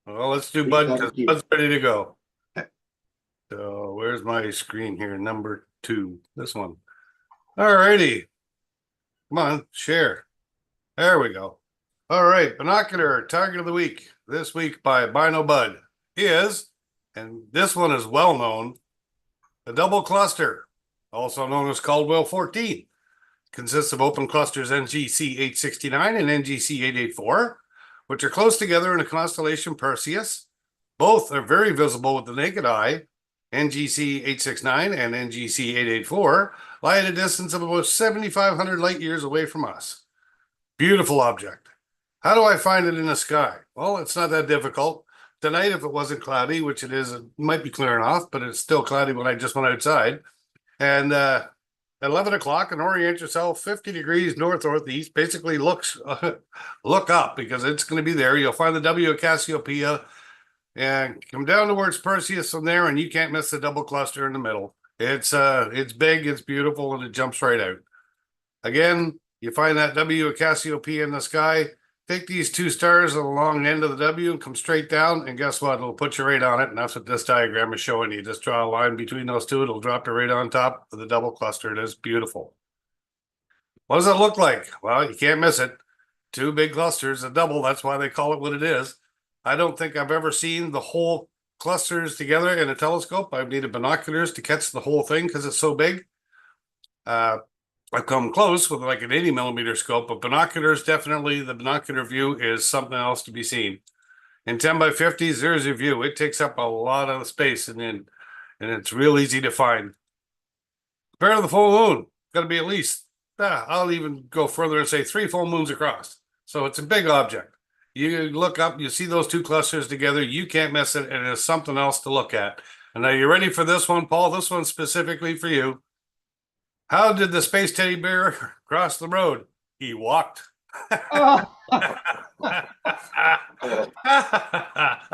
Well, let's do Please, Bud up because to you. Bud's ready to go. Okay. So where's my screen here? Number 2, this one. All righty. Come on, share. There we go. All right, binocular target of the week. This week by Bino Bud is, and this one is well known, a double cluster, also known as Caldwell 14. Consists of open clusters NGC 869 and NGC 884, which are close together in the constellation Perseus. Both are very visible with the naked eye. NGC 869 and NGC 884 lie at a distance of about 7,500 light years away from us. Beautiful object. How do I find it in the sky? Well, it's not that difficult. Tonight, if it wasn't cloudy, which it is, it might be clearing off, but it's still cloudy when I just went outside. And at 11 o'clock, and orient yourself 50 degrees north-northeast, basically look up because it's going to be there. You'll find the W of Cassiopeia and come down towards Perseus from there, and you can't miss the double cluster in the middle. It's big, it's beautiful, and it jumps right out. Again, you find that W of Cassiopeia in the sky. Take these 2 stars on the long end of the W and come straight down, and guess what? It'll put you right on it, and that's what this diagram is showing you. Just draw a line between those 2. It'll drop you right on top of the double cluster. It is beautiful. What does it look like? Well, you can't miss it. 2 big clusters, a double. That's why they call it what it is. I don't think I've ever seen the whole clusters together in a telescope. I've needed binoculars to catch the whole thing because it's so big. I've come close with like an 80 millimeter scope, but binoculars, definitely the binocular view is something else to be seen. In 10 by 50s, there's your view. It takes up a lot of space and it's real easy to find. Compared to the full moon, got to be at least, I'll even go further and say 3 full moons across. So it's a big object. You look up, you see those 2 clusters together, you can't miss it, and it's something else to look at. And are you ready for this one, Paul? This one's specifically for you. How did the space teddy bear cross the road? He walked. Oh, I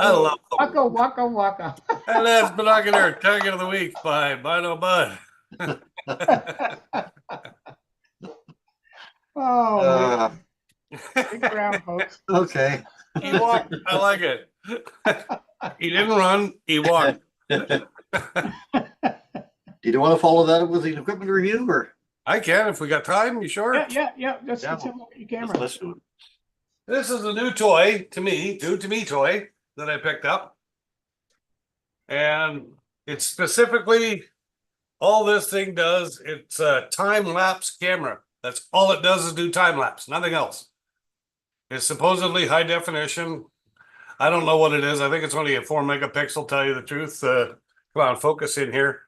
love them. waka, waka, waka. And that's binocular target of the week by Bino Bud. Oh, big round, folks. Okay. He walked. I like it. He didn't run. He walked. Do you want to follow that up with the equipment review, or? I can if we got time. You sure? Yeah. Let's have a look at your camera. Let's do it. This is a new toy to me, new to me toy that I picked up. And it's specifically all this thing does. It's a time-lapse camera. That's all it does is do time-lapse, nothing else. It's supposedly high definition. I don't know what it is. I think it's only a 4 megapixel, tell you the truth. Come on, focus in here.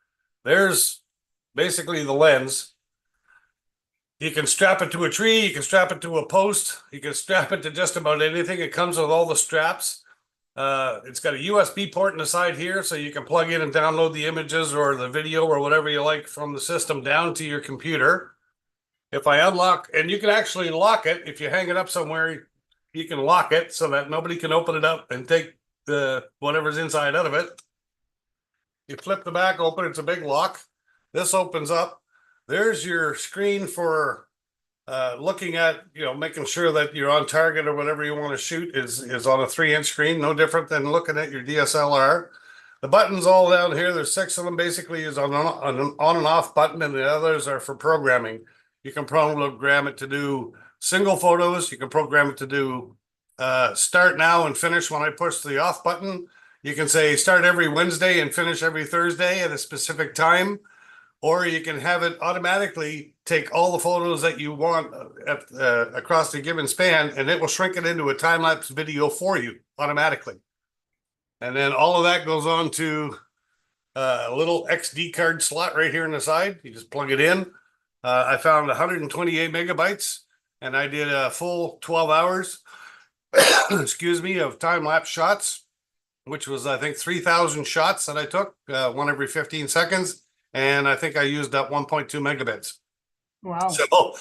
There's basically the lens. You can strap it to a tree, you can strap it to a post, you can strap it to just about anything. It comes with all the straps. It's got a USB port in the side here, so you can plug in and download the images or the video or whatever you like from the system down to your computer. If I unlock, and you can actually lock it, if you hang it up somewhere, you can lock it so that nobody can open it up and take the whatever's inside out of it. You flip the back open, it's a big lock. This opens up. There's your screen for looking at, making sure that you're on target or whatever you want to shoot is on a 3-inch screen, no different than looking at your DSLR. The buttons all down here, there's 6 of them, basically is on an on and off button, and the others are for programming. You can program it to do single photos. You can program it to do start now and finish when I push the off button. You can say start every Wednesday and finish every Thursday at a specific time. Or you can have it automatically take all the photos that you want across a given span, and it will shrink it into a time-lapse video for you automatically. And then all of that goes on to a little XD card slot right here on the side. You just plug it in. I found 128 megabytes, and I did a full 12 hours, excuse me, of time-lapse shots, which was, I think, 3,000 shots that I took, one every 15 seconds. And I think I used up 1.2 megabits. Wow. So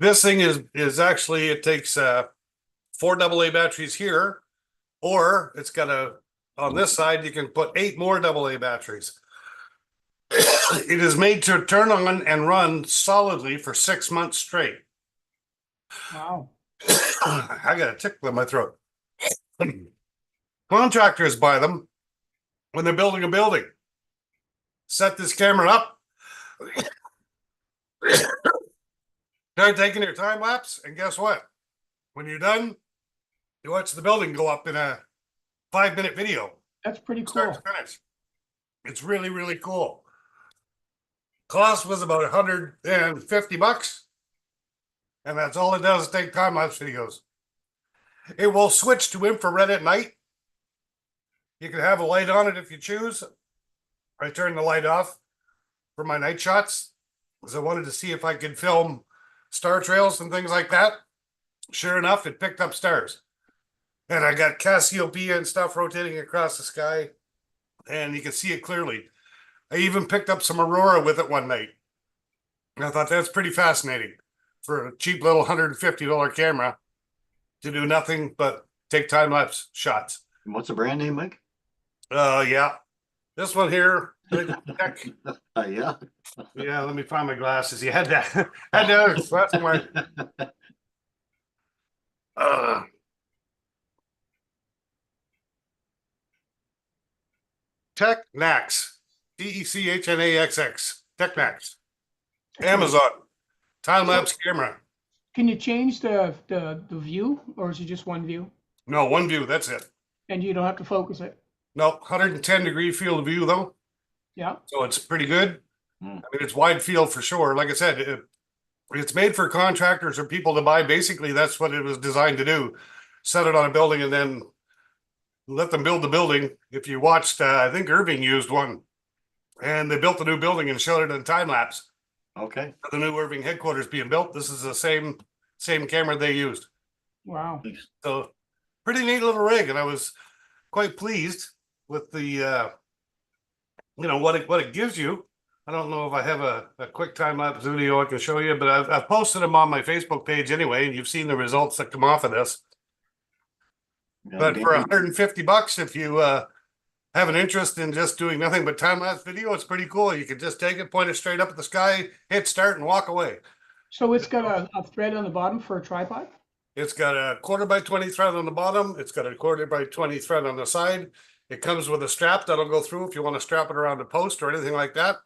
this thing is actually, it takes 4 AA batteries here, or it's got on this side, you can put 8 more AA batteries. It is made to turn on and run solidly for 6 months straight. Wow. I got a tickle in my throat. Contractors buy them when they're building a building. Set this camera up, start taking your time lapse, and guess what? When you're done, you watch the building go up in a 5-minute video, That's pretty start cool. to finish. It's really, really cool. Cost was about $150, and that's all it does is take time lapse videos. It will switch to infrared at night. You can have a light on it if you choose. I turned the light off for my night shots because I wanted to see if I could film star trails and things like that. Sure enough, it picked up stars. And I got Cassiopeia and stuff rotating across the sky, and you can see it clearly. I even picked up some aurora with it one night. And I thought that's pretty fascinating for a cheap little $150 camera to do nothing but take time-lapse shots. And what's the brand name, Mike? Yeah. This one here, Tech. Yeah. Yeah, let me find my glasses. You had that. Had to that's my Technax. Technaxx. Technax. Amazon. Time-lapse camera. Can you change the view, or is it just one view? No, one view, that's it. And you don't have to focus it? No, 110-degree field of view though. Yeah. So it's pretty good. Hmm. I mean, it's wide field for sure. Like I said, it's made for contractors or people to buy. Basically, that's what it was designed to do. Set it on a building and then let them build the building. If you watched, I think Irving used one, and they built the new building and showed it in time lapse. Okay. The new Irving headquarters being built. This is the same camera they used. Wow. So pretty neat little rig, and I was quite pleased with the what it gives you. I don't know if I have a quick time lapse video I can show you, but I've posted them on my Facebook page anyway, and you've seen the results that come off of this. Yeah, But for $150, if you have an interest in just doing nothing but time lapse video, it's pretty cool. You can just take it, point it straight up at the sky, hit start, and walk away. So it's got a thread on the bottom for a tripod? It's got a 1/4x20 thread on the bottom. It's got a 1/4x20 thread on the side. It comes with a strap that'll go through if you want to strap it around a post or anything like that.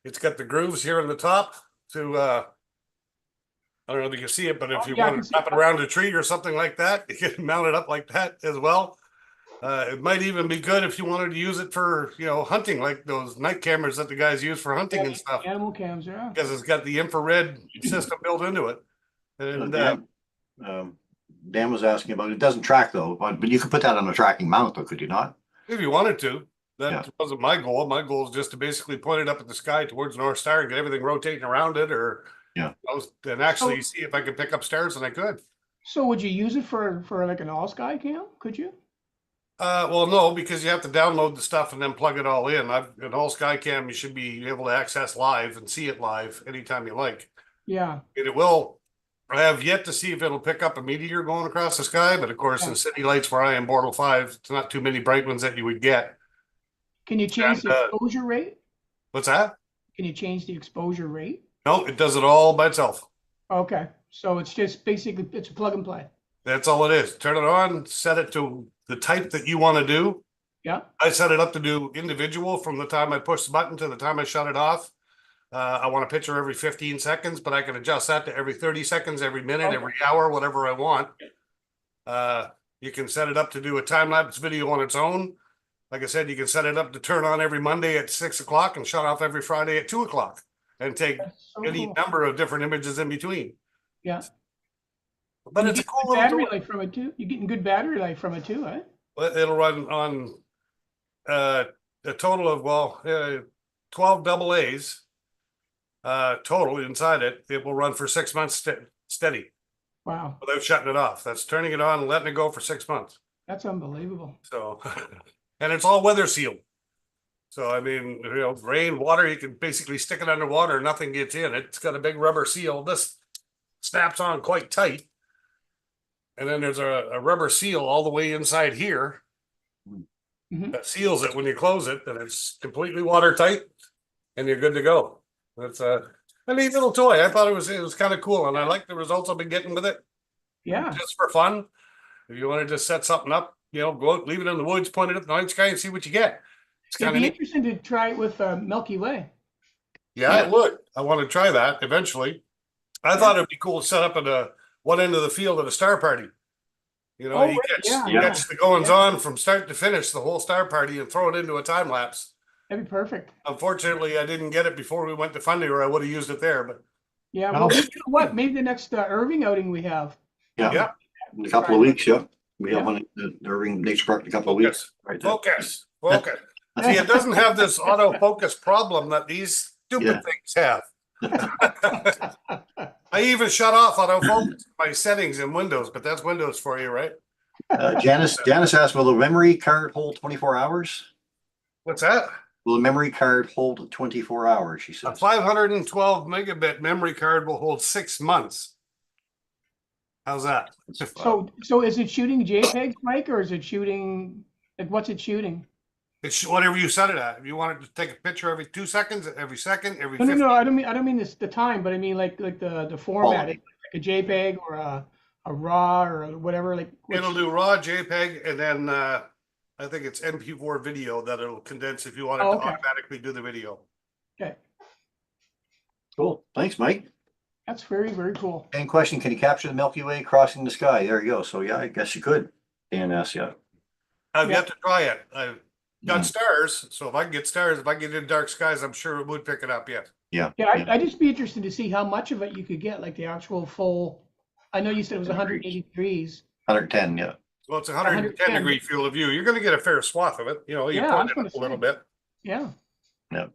It's got the grooves here on the top to I don't know if you can see it, but if you want to strap it around a tree or something like that, you can mount it up like that as well. It might even be good if you wanted to use it for, hunting, like those night cameras that the guys use for hunting and stuff, Animal cams, yeah. because it's got the infrared system built into it. And Dan was asking about it. Doesn't track though, but you could put that on a tracking mount, though, could you not? if you wanted to, that Yeah. wasn't my goal. My goal is just to basically point it up at the sky towards the North Star and get everything rotating around it, or Yeah. and actually see if I could pick up stars, and I could. So would you use it for like an all sky cam? Could you? Well, no, because you have to download the stuff and then plug it all in. An all Skycam, you should be able to access live and see it live anytime you like. Yeah. And it will. I have yet to see if it'll pick up a meteor going across the sky, but of course, in city lights where I am, Bortle 5, it's not too many bright ones that you would get. Can you change And, the exposure rate? What's that? Can you change the exposure rate? No, it does it all by itself. Okay. So it's just basically, it's a plug and play. That's all it is. Turn it on, set it to the type that you want to do. Yeah. I set it up to do individual from the time I push the button to the time I shut it off. I want a picture every 15 seconds, but I can adjust that to every 30 seconds, every minute, Okay. every hour, whatever I want. You can set it up to do a time lapse video on its own. Like I said, you can set it up to turn on every Monday at 6 o'clock and shut off every Friday at 2 o'clock and take That's so any cool. number of different images in between. Yeah. But And it's you a get cool good little battery tool. life from it too. You're getting good battery life from it too, eh? It'll run on a total of 12 double A's total inside it. It will run for 6 months steady Wow. without shutting it off. That's turning it on and letting it go for 6 months. That's unbelievable. So, and it's all weather sealed. So, I mean, rain, water, you can basically stick it underwater, nothing gets in. It's got a big rubber seal. This snaps on quite tight. and then there's a rubber seal all the way inside here Mhm. that seals it when you close it, and it's completely watertight, and you're good to go. That's a neat little toy. I thought it was kind of cool, and I like the results I've been getting with it. Yeah. Just for fun. If you want to just set something up, go out, leave it in the woods, point it at the night sky, and see what you get. It's It'd kind of be neat. interesting to try it with Milky Way. Yeah, Yeah. I would. I want to try that eventually. I thought it'd be cool to set up at one end of the field at a star party. Oh, You right, catch the goings on from start to finish, the whole star party, and throw it into a time lapse. That'd be perfect. Unfortunately, I didn't get it before we went to Fundy, or I would have used it there. But Yeah. Oh. Well, you know what? Maybe the next Irving outing we have. Yeah. yeah, In a couple of weeks, yeah. We have Yeah. one at the Irving Nature Park in a couple of weeks. Right there. focus. See, it doesn't have this autofocus problem that these stupid things have. I even shut off autofocus my settings in Windows, but that's Windows for you, right? Janice asked, will the memory card hold 24 hours? What's that? Will the memory card hold 24 hours? She A says. 512 megabit memory card will hold 6 months. How's that? So is it shooting JPEGs, Mike, or is it shooting what's it shooting? It's whatever you set it at. If you want it to take a picture every 2 seconds, every second, every No, 50. I don't mean this the time, but I mean like the format, Quality. like a JPEG or a RAW or whatever. Like It'll do raw JPEG, and then I think it's MP4 video that it'll condense if you want it to automatically do the video. Okay, Cool. Thanks, Mike. that's very, very cool. And question, can you capture the Milky Way crossing the sky? There you go. So yeah, I guess you could. Dan asked, yeah. I've Yeah. yet to try it. I've got stars, so if I can get stars, if I get in dark skies, I'm sure it would pick it up. Yes. Yeah. Yeah, I'd just be interested to see how much of it you could get, like the actual full. I know you said it was 180 degrees. 110, yeah. Well, it's 110 degree field of view. You're going to get a fair swath of it. You Yeah, I was point it gonna up a little bit. Yeah. Yeah.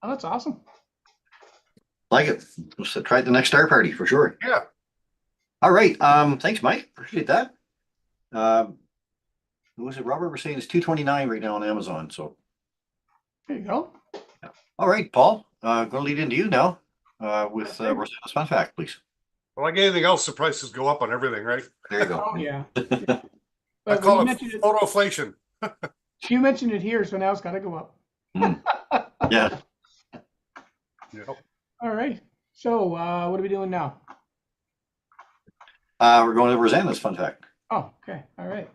Oh, that's awesome. Like it. Let's try the next star party for sure. Yeah. All right. Thanks, Mike. Appreciate that. Who was it? Robert was saying it's $229 right now on Amazon. So There you go. all right, Paul. Going to lead into you now with Rosanna's fun fact, please. Well, like anything else, the prices go up on everything, right? There you go. Oh yeah. I But call you it mentioned it, photoinflation. you mentioned it here, so now it's got to go up. Yeah. Yep. All right. So what are we doing now? We're going to Rosanna's fun fact. Oh, okay. All right.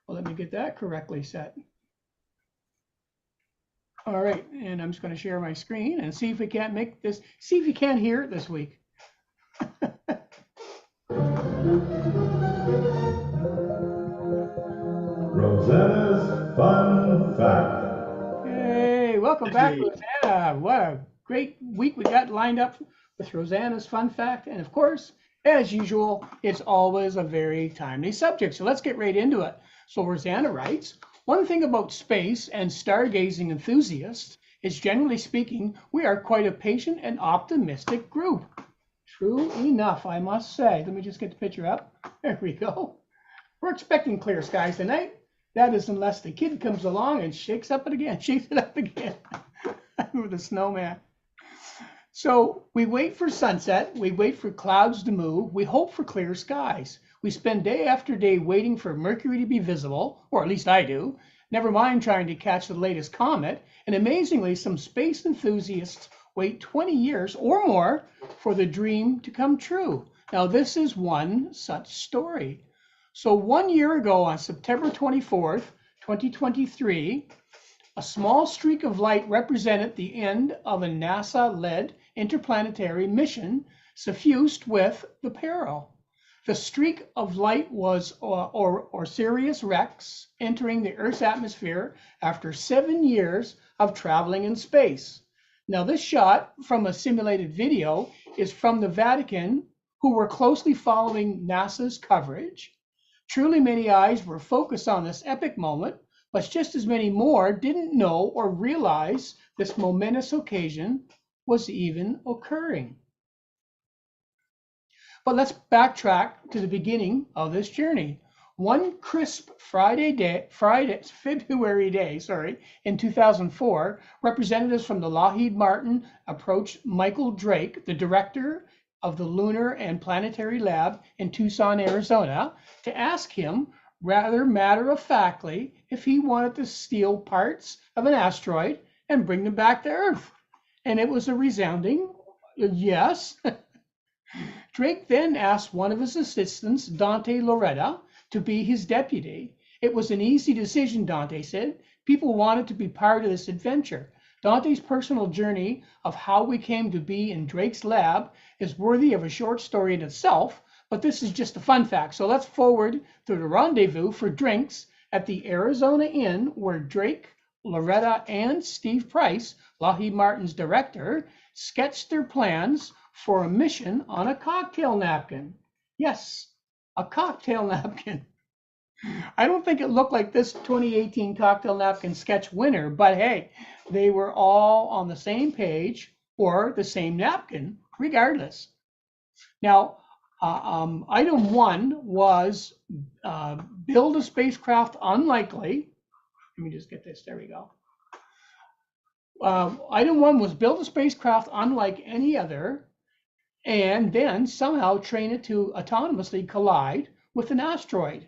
Well, let me get that correctly set. All right, and I'm just going to share my screen and see if we can't make this. See if you can't hear it this week. Rosanna's Fun Fact. Hey, welcome back, Rosanna. What a great week we got lined up with Rosanna's Fun Fact. And of course, as usual, it's always a very timely subject. So let's get right into it. So Rosanna writes, one thing about space and stargazing enthusiasts is, generally speaking, we are quite a patient and optimistic group. True enough, I must say. Let me just get the picture up. There we go. We're expecting clear skies tonight. That is, unless the kid comes along and shakes it up again with the snowman. So we wait for sunset. We wait for clouds to move. We hope for clear skies. We spend day after day waiting for Mercury to be visible, or at least I do. Never mind trying to catch the latest comet. And amazingly, some space enthusiasts wait 20 years or more for the dream to come true. Now, this is one such story. So 1 year ago, on September 24th, 2023, a small streak of light represented the end of a NASA-led interplanetary mission suffused with the peril. The streak of light was Sirius Rex entering the Earth's atmosphere after 7 years of traveling in space. Now, this shot from a simulated video is from the Vatican, who were closely following NASA's coverage. Truly, many eyes were focused on this epic moment, but just as many more didn't know or realize this momentous occasion was even occurring. But let's backtrack to the beginning of this journey. One crisp February day, in 2004, representatives from the Lockheed Martin approached Michael Drake, the director of the Lunar and Planetary Lab in Tucson, Arizona, to ask him rather matter-of-factly if he wanted to steal parts of an asteroid and bring them back to Earth. And it was a resounding yes. Drake then asked one of his assistants, Dante Loretta, to be his deputy. It was an easy decision, Dante said. People wanted to be part of this adventure. Dante's personal journey of how we came to be in Drake's lab is worthy of a short story in itself, but this is just a fun fact. So let's forward to the rendezvous for drinks at the Arizona Inn, where Drake, Loretta, and Steve Price, Lockheed Martin's director, sketched their plans for a mission on a cocktail napkin. Yes, a cocktail napkin. I don't think it looked like this 2018 cocktail napkin sketch winner, but hey, they were all on the same page or the same napkin, regardless. Now, item 1 was build a spacecraft unlikely. Let me just get this. There we go. Item 1 was build a spacecraft unlike any other, and then somehow train it to autonomously collide with an asteroid,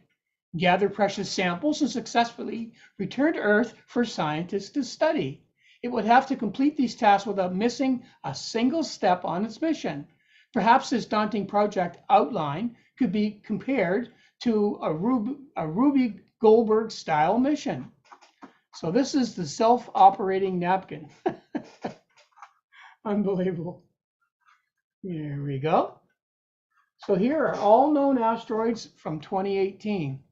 gather precious samples, and successfully return to Earth for scientists to study. It would have to complete these tasks without missing a single step on its mission. Perhaps this daunting project outline could be compared to a Ruby Goldberg style mission. So this is the self-operating napkin. Unbelievable. There we go. So here are all known asteroids from 2018.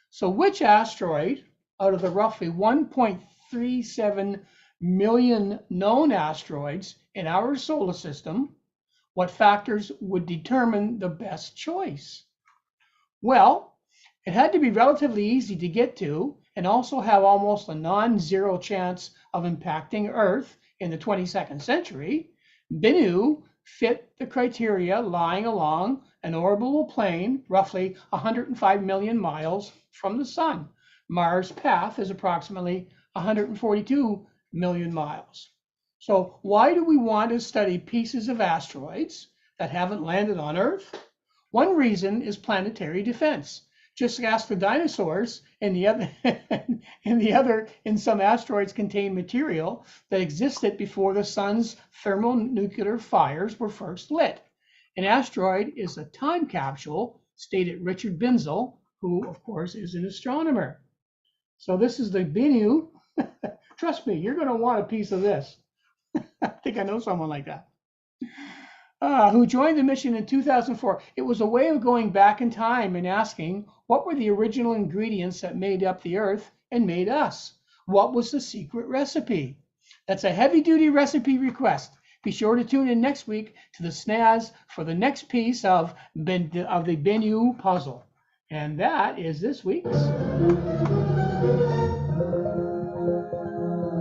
So which asteroid out of the roughly 1.37 million known asteroids in our solar system, what factors would determine the best choice? Well, it had to be relatively easy to get to and also have almost a non-zero chance of impacting Earth in the 22nd century. Bennu fit the criteria, lying along an orbital plane roughly 105 million miles from the sun. Mars' path is approximately 142 million miles. So why do we want to study pieces of asteroids that haven't landed on Earth? One reason is planetary defense. Just ask the dinosaurs, and in some asteroids contain material that existed before the sun's thermonuclear fires were first lit. An asteroid is a time capsule, stated Richard Binzel, who of course is an astronomer. So this is the Bennu. Trust me, you're going to want a piece of this. I think I know someone like that. Who joined the mission in 2004. It was a way of going back in time and asking, what were the original ingredients that made up the Earth and made us? What was the secret recipe? That's a heavy-duty recipe request. Be sure to tune in next week to the snaz for the next piece of the Bennu puzzle. And that is this week's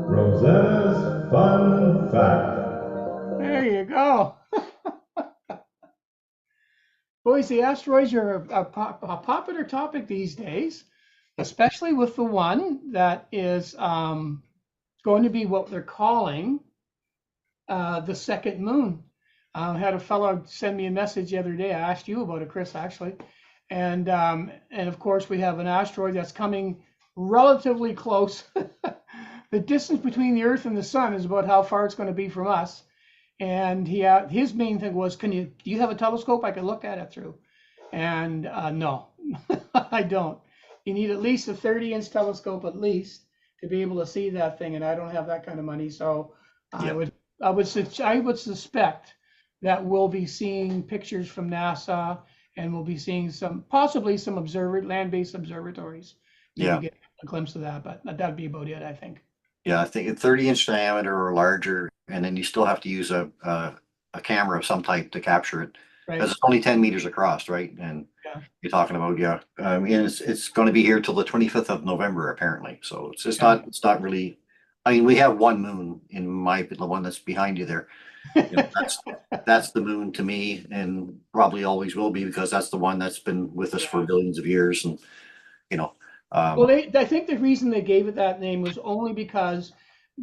Rosanna's Fun Fact. There you go. Boys, the asteroids are a popular topic these days, especially with the one that is going to be what they're calling the second moon. I had a fellow send me a message the other day. I asked you about it, Chris, actually. And of course, we have an asteroid that's coming relatively close. The distance between the Earth and the sun is about how far it's going to be from us. And his main thing was, do you have a telescope I can look at it through? And no, I don't. You need at least a 30-inch telescope at least to be able to see that thing, and I don't have that kind of money. So Yeah. I would suspect that we'll be seeing pictures from NASA, and we'll be seeing possibly some land-based observatories. Maybe Yeah. get a glimpse of that, but that'd be about it, I think. Yeah, I think a 30-inch diameter or larger, and then you still have to use a camera of some type to capture it, Right? because it's only 10 meters across, right? And Yeah. you're talking about, and it's going to be here till the 25th of November, apparently. So it's Yeah. not really. I mean, we have one moon the one that's behind you there. That's the moon to me, and probably always will be, because that's the one that's been with us for billions of years, and Well, I think the reason they gave it that name was only because,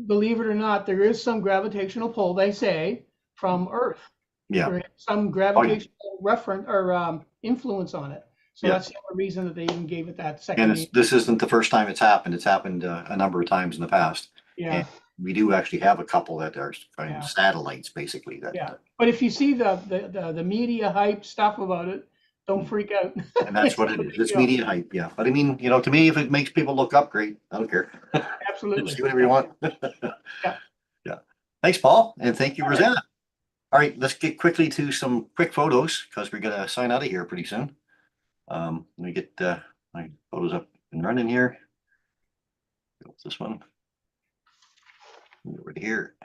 believe it or not, there is some gravitational pull, they say, from Earth. Yeah. There is some gravitational reference or influence on it. So Yeah. that's the only reason that they even gave it that And second name. this isn't the first time it's happened. It's happened a number of times in the past. Yeah, And we do actually have a couple that are kind Yeah. of satellites, basically. That, yeah. But if you see the media hype stuff about it, don't freak out. and that's It's what not it a is. big It's deal. media hype. Yeah. But I mean, to me, if it makes people look up, great. I don't care. Absolutely. See whatever you want. Yeah. Yeah. Thanks, Paul. And thank you, All right. Rosanna. All right. Let's get quickly to some quick photos because we're going to sign out of here pretty soon. Let me get my photos up and running here. Go with this one. Over to here.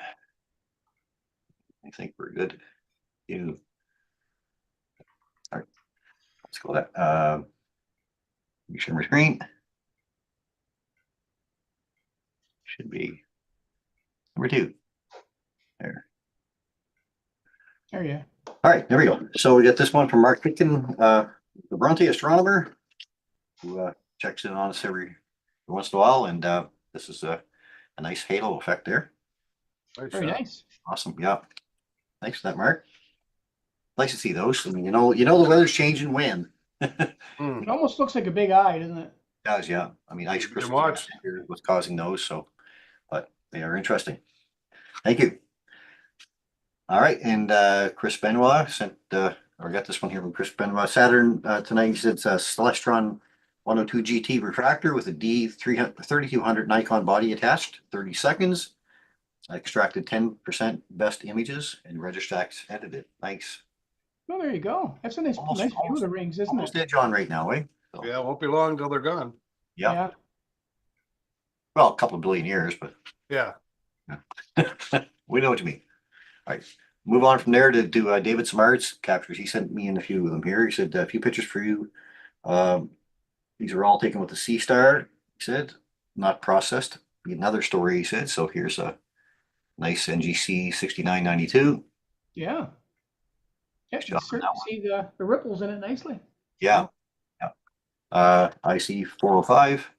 I think we're good. You. All right. Let's go that. Share my screen. Should be number 2. There. There you All right, there we go. So we got this one from Mark Pitkin, the Bronte astronomer, who checks in on us every once in a while, and this is a nice halo effect there. Very nice. Awesome, yeah. Thanks for that, Mark. Nice to see those. I mean, the weather's changing when. It almost looks like a big eye, doesn't it? Does, yeah. I mean, ice You can crystals watch. here was causing those, so, but they are interesting. Thank you. All right, and Chris Benoit sent, or got this one here from Chris Benoit. Saturn tonight, he said it's a Celestron 102 GT refractor with a D3200 Nikon body attached, 30 seconds. I extracted 10% best images and Registax edited. Nice. Oh, there you go. That's a nice view of the rings, isn't Almost it? edge on right now, eh? So, Yeah, it won't be long till they're gone. yeah. Well, a couple of billion years, but Yeah. we know what you mean. All right. Move on from there to do David Smart's captures. He sent me in a few of them here. He said a few pictures for you. These are all taken with the C star, he said, not processed. Another story, he said. So here's a nice NGC 6992. Yeah. Yeah, you Job on certainly that one. see the ripples in it nicely. Yeah. Yeah. IC 405.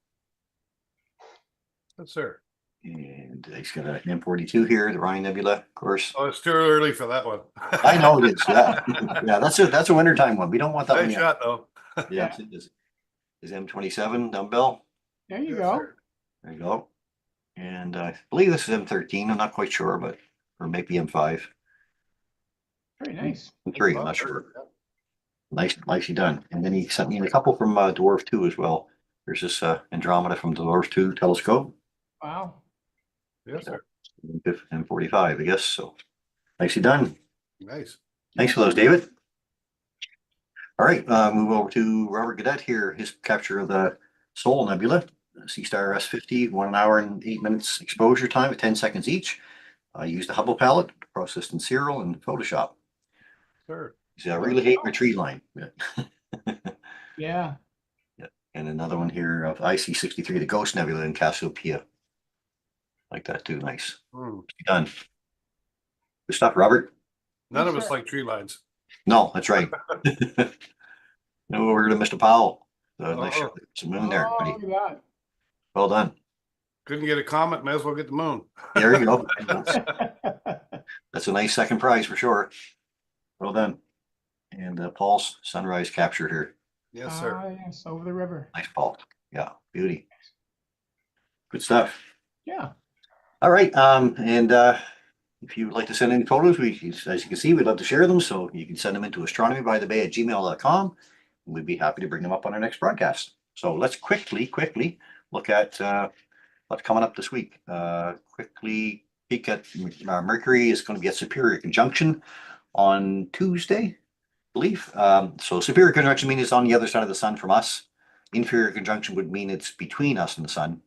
Yes, sir. And he's got an M42 here, the Rhine Nebula, of course. Oh, it's too early for that one. I know it is. Yeah. Yeah, that's a wintertime one. We don't want that one Nice yet. shot, though. Yeah, it is M27 dumbbell. There you Yes, go. sir. There you go. And I believe this is M13. I'm not quite sure, but or maybe M5. Very nice. M3, I'm not sure. Nicely done. And then he sent me a couple from Dwarf 2 as well. There's this Andromeda from Dwarf 2 telescope. Wow. Yes, sir. M45, I guess. So nicely done. Nice. Thanks for those, David. All right, move over to Robert Gadet here. His capture of the Sol Nebula, C-Star S50, 1 hour and 8 minutes exposure time at 10 seconds each. I used a Hubble palette, processed in Serial and Photoshop. Sure. He's really hating my tree line. Yeah. And another one here of IC63, the Ghost Nebula in Cassiopeia. Like that too, nice. Done. Good stuff, Robert. None Yes, of us sir. like tree lines. No, that's right. No, over to Mr. Powell. Nice shot. Some moon there, Oh, buddy. look at that. Well done. Couldn't get a comet, might as well get the moon. There you go. That's a nice second prize for sure. Well done. And Paul's sunrise capture here. Yes, sir. Yes, over the river. Nice, Paul. Yeah, beauty. Good stuff. Yeah. All right. And if you would like to send any photos, as you can see, we'd love to share them. So you can send them into astronomybythebay@gmail.com. And we'd be happy to bring them up on our next broadcast. So let's quickly look at what's coming up this week. Quickly peek at Mercury is going to be at Superior Conjunction on Tuesday, I believe. So Superior Conjunction means it's on the other side of the sun from us. Inferior Conjunction would mean it's between us and the sun.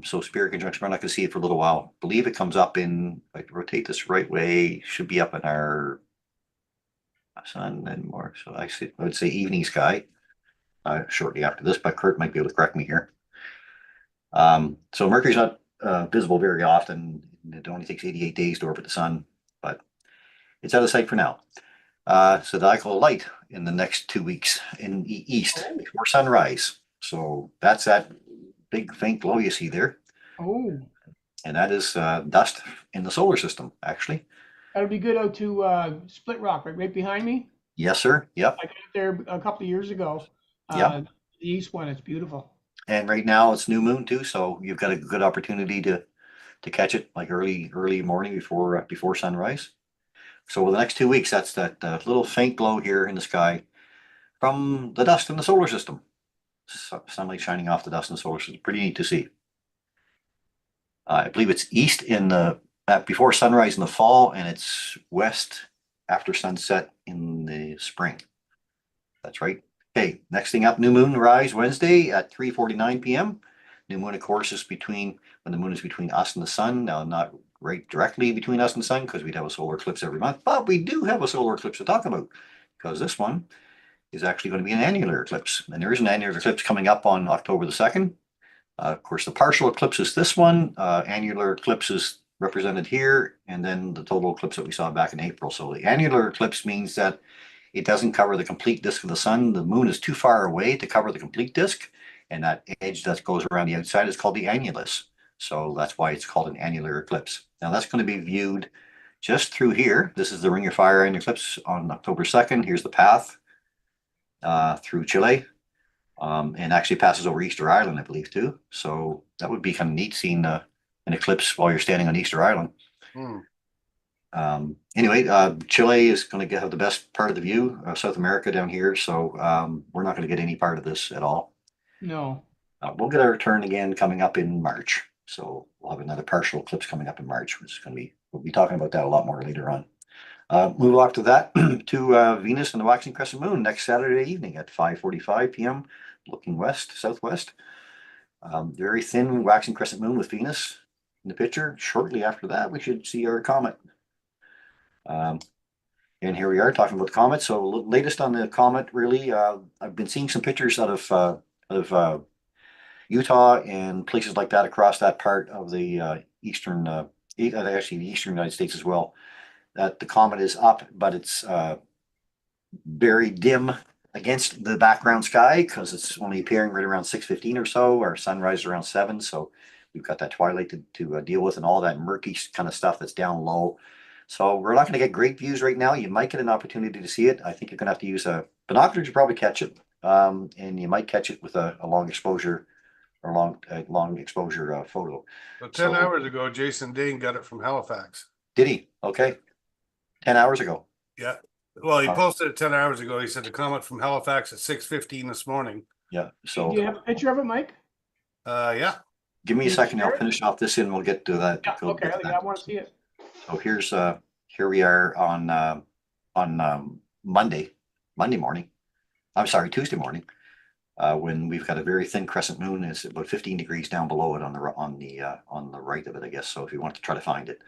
So Superior Conjunction, we're not going to see it for a little while. I believe it comes up in, if I rotate this right way, should be up in our sun and more. So I would say evening sky shortly after this, but Kurt might be able to correct me here. So Mercury's not visible very often. It only takes 88 days to orbit the sun, but it's out of sight for now. Zodiacal light in the next 2 weeks in the east before sunrise. So that's that big faint glow you see there. Oh. And that is dust in the solar system, actually. That'll be good out to Split Rock, right behind me. Yes, sir. Yep. I got there a couple of years ago. Yep. The east one, it's beautiful. And right now it's new moon too, so you've got a good opportunity to catch it like early morning before sunrise. So over the next 2 weeks, that's that little faint glow here in the sky from the dust in the solar system. Sunlight shining off the dust in the solar system. Pretty neat to see. I believe it's east in the before sunrise in the fall, and it's west after sunset in the spring. That's right. Okay, next thing up, new moon rise Wednesday at 3:49 p.m. New moon, of course, is between when the moon is between us and the sun. Now, not right directly between us and the sun because we'd have a solar eclipse every month, but we do have a solar eclipse to talk about because this one is actually going to be an annular eclipse. And there is an annular eclipse coming up on October the 2nd. Of course, the partial eclipse is this one. Annular eclipse is represented here, and then the total eclipse that we saw back in April. So the annular eclipse means that it doesn't cover the complete disk of the sun. The moon is too far away to cover the complete disk, and that edge that goes around the outside is called the annulus. So that's why it's called an annular eclipse. Now that's going to be viewed just through here. This is the Ring of Fire annular eclipse on October 2nd. Here's the path through Chile. And actually passes over Easter Island, I believe, too. So that would be kind of neat seeing an eclipse while you're standing on Easter Island. Anyway, Chile is going to have the best part of the view, South America down here. So we're not going to get any part of this at all. No. We'll get our turn again coming up in March. So we'll have another partial eclipse coming up in March, which is going to be, we'll be talking about that a lot more later on. Move off to that to Venus and the waxing crescent moon next Saturday evening at 5:45 p.m. looking southwest. Very thin waxing crescent moon with Venus in the picture. Shortly after that, we should see our comet. And here we are talking about the comet. So latest on the comet, really, I've been seeing some pictures out of Utah and places like that across that part of the eastern, actually the eastern United States as well. That the comet is up, but it's very dim against the background sky because it's only appearing right around 6:15 or so. Our sunrise around 7, so we've got that twilight to deal with and all that murky kind of stuff that's down low. So we're not going to get great views right now. You might get an opportunity to see it. I think you're going to have to use a binocular to probably catch it, and you might catch it with a long exposure or long exposure photo. So 10 hours ago, Jason Dane got it from Halifax. Did he? Okay. 10 hours ago. Yeah. Well, he posted it 10 hours ago. He said the comet from Halifax at 6:15 this morning. Yeah. So Do you have a picture of it, Mike? Yeah. give me a Can you second. I'll share it? finish off this and we'll get to that. Yeah, okay, get to I that. want to see it. So here we are on Monday morning. I'm sorry, Tuesday morning. When we've got a very thin crescent moon. It's about 15 degrees down below it on the right of it, I guess. So if you want to try to find it,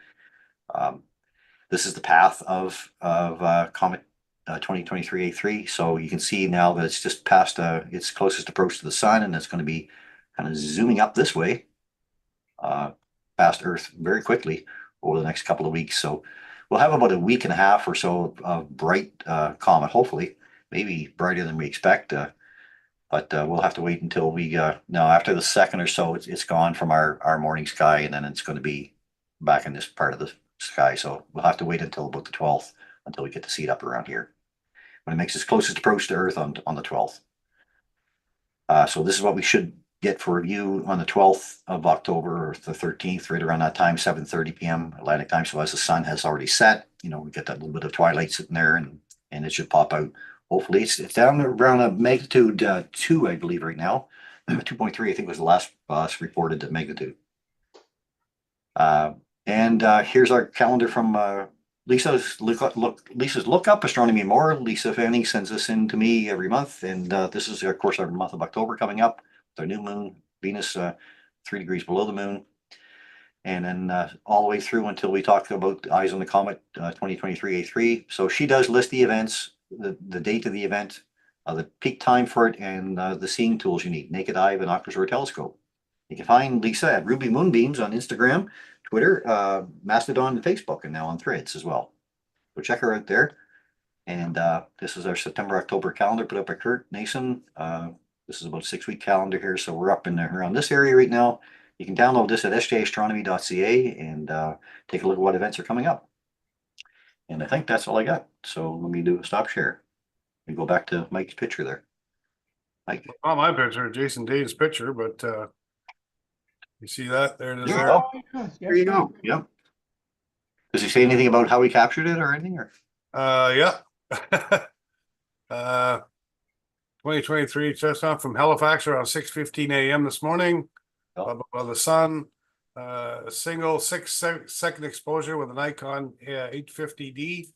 this is the path of comet 2023 A3. So you can see now that it's just past its closest approach to the sun, and it's going to be kind of zooming up this way past Earth very quickly over the next couple of weeks. So we'll have about a week and a half or so of bright comet, hopefully, maybe brighter than we expect. But we'll have to wait until we now after the 2nd or so, it's gone from our morning sky, and then it's going to be back in this part of the sky. So we'll have to wait until about the 12th until we get to see it up around here when it makes its closest approach to Earth on the 12th. So this is what we should get for review on the 12th of October or the 13th, right around that time, 7:30 p.m. Atlantic time. So as the sun has already set, we get that little bit of twilight sitting there, and it should pop out. Hopefully it's down around a magnitude 2, I believe, right now. 2.3, I think, was the last reported magnitude. And here's our calendar from Lisa's Look Up Astronomy More. Lisa Fanning sends this in to me every month, and this is, of course, our month of October coming up. Our new moon, Venus, 3 degrees below the moon, and then all the way through until we talk about Eyes on the Comet 2023 A3. So she does list the events, the date of the event, the peak time for it, and the seeing tools you need: naked eye, binoculars, or a telescope. You can find Lisa at Ruby Moonbeams on Instagram, Twitter, Mastodon, and Facebook, and now on Threads as well. So check her out there. And this is our September-October calendar put up by Kurt Nason. This is about a 6-week calendar here, so we're up in around this area right now. You can download this at sjastronomy.ca and take a look at what events are coming up. And I think that's all I got. So let me do a stop share. We go back to Mike's picture there. Mike. Not my picture, Jason Dave's picture, but you see that? There it is There you there. go. Yes, There you go. Yep. Does he say anything about how he captured it or anything? Or Yeah. 2023 Chestnut from Halifax around 6:15 a.m. this morning. Oh. Above the sun. Single 6-second exposure with a Nikon 850D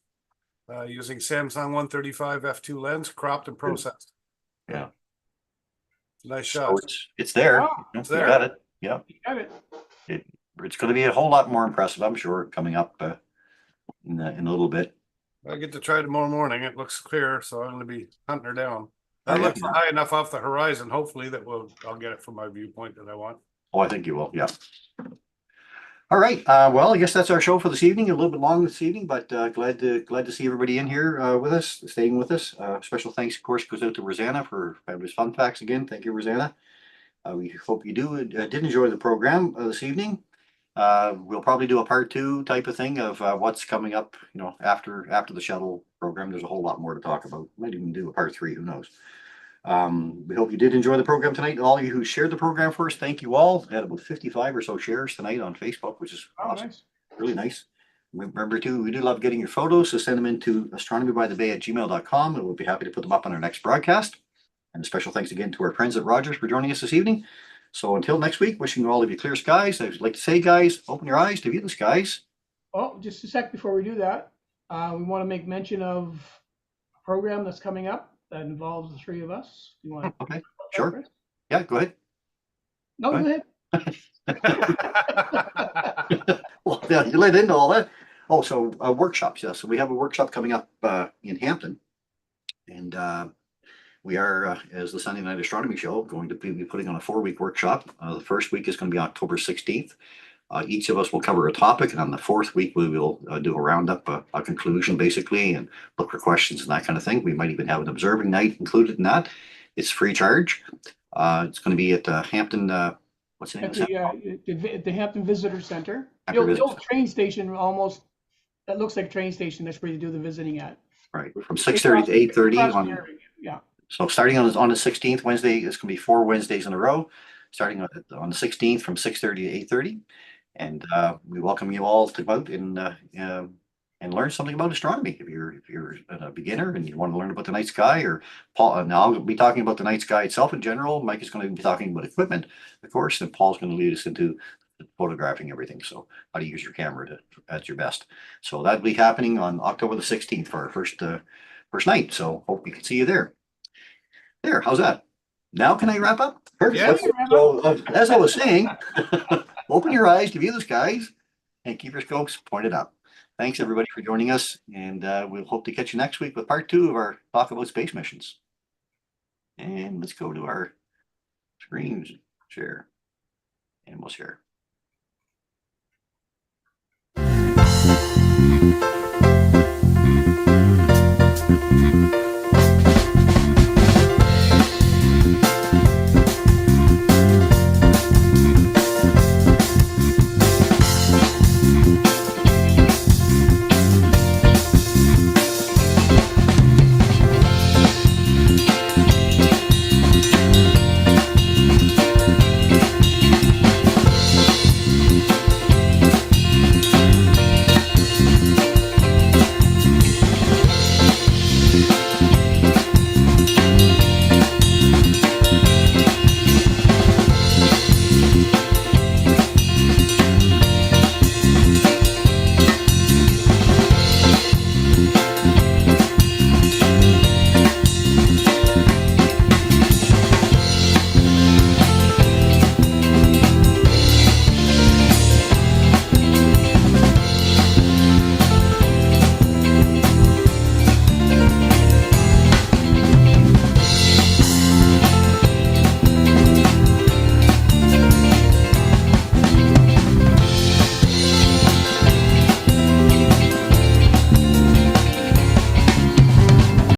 using Samsung 135 f2 lens, cropped and processed. Yeah. Nice so shot. it's there. Wow. You It's there. got it. Yep. You got it. It's going to be a whole lot more impressive, I'm sure, coming up in a little bit. I get to try tomorrow morning. It looks clear, so I'm going to be hunting her down. That Oh, yeah. looks high enough off the horizon. Hopefully that I'll get it from my viewpoint that I want. Oh, I think you will. Yeah. All right. Well, I guess that's our show for this evening. A little bit long this evening, but glad to see everybody in here with us, staying with us. Special thanks, of course, goes out to Rosanna for fabulous fun facts again. Thank you, Rosanna. We hope you did enjoy the program this evening. We'll probably do a part 2 type of thing of what's coming up. After the shuttle program, there's a whole lot more to talk about. Might even do a part 3. Who knows? We hope you did enjoy the program tonight. All of you who shared the program for us, thank you all. We had about 55 or so shares tonight on Facebook, which is Oh, awesome. nice. Really nice. Remember too, we do love getting your photos, so send them into astronomybythebay@gmail.com, and we'll be happy to put them up on our next broadcast. And a special thanks again to our friends at Rogers for joining us this evening. So until next week, wishing all of you clear skies. I'd like to say, guys, open your eyes to view the skies. Oh, just a sec before we do that. We want to make mention of a program that's coming up that involves the 3 of us. You want to? Okay, sure. Yeah, go ahead. No, Go go ahead. Well, yeah, you led into all that. Oh, so workshops. Yeah, so we have a workshop coming up in Hampton, and we are, as the Sunday Night Astronomy Show, going to be putting on a 4-week workshop. The first week is going to be October 16th. Each of us will cover a topic, and on the 4th week, we will do a roundup, a conclusion, basically, and look for questions and that kind of thing. We might even have an observing night included in that. It's free charge. It's going to be at Hampton. What's the name At of the Hampton Visitor Center. Hampton The Visitor old train station almost, that looks like a train station. That's where you do the visiting at. Right, from 6:30 to 8:30 Across the on. area, yeah. So starting on the 16th Wednesday, it's going to be 4 Wednesdays in a row. Starting on the 16th from 6:30 to 8:30, and we welcome you all to go out and learn something about astronomy. If you're a beginner and you want to learn about the night sky, or Paul, now I'll be talking about the night sky itself in general. Mike is going to be talking about equipment, of course, and Paul's going to lead us into photographing everything. So how to use your camera at your best. So that'll be happening on October the 16th for our first night. So hope we can see you there. There, how's that? Now can I wrap up? Perfect. Yeah. So as I was saying, open your eyes to view the skies and keep your scopes pointed up. Thanks everybody for joining us, and we'll hope to catch you next week with part 2 of our talk about space missions. And let's go to our screens share, and we'll share.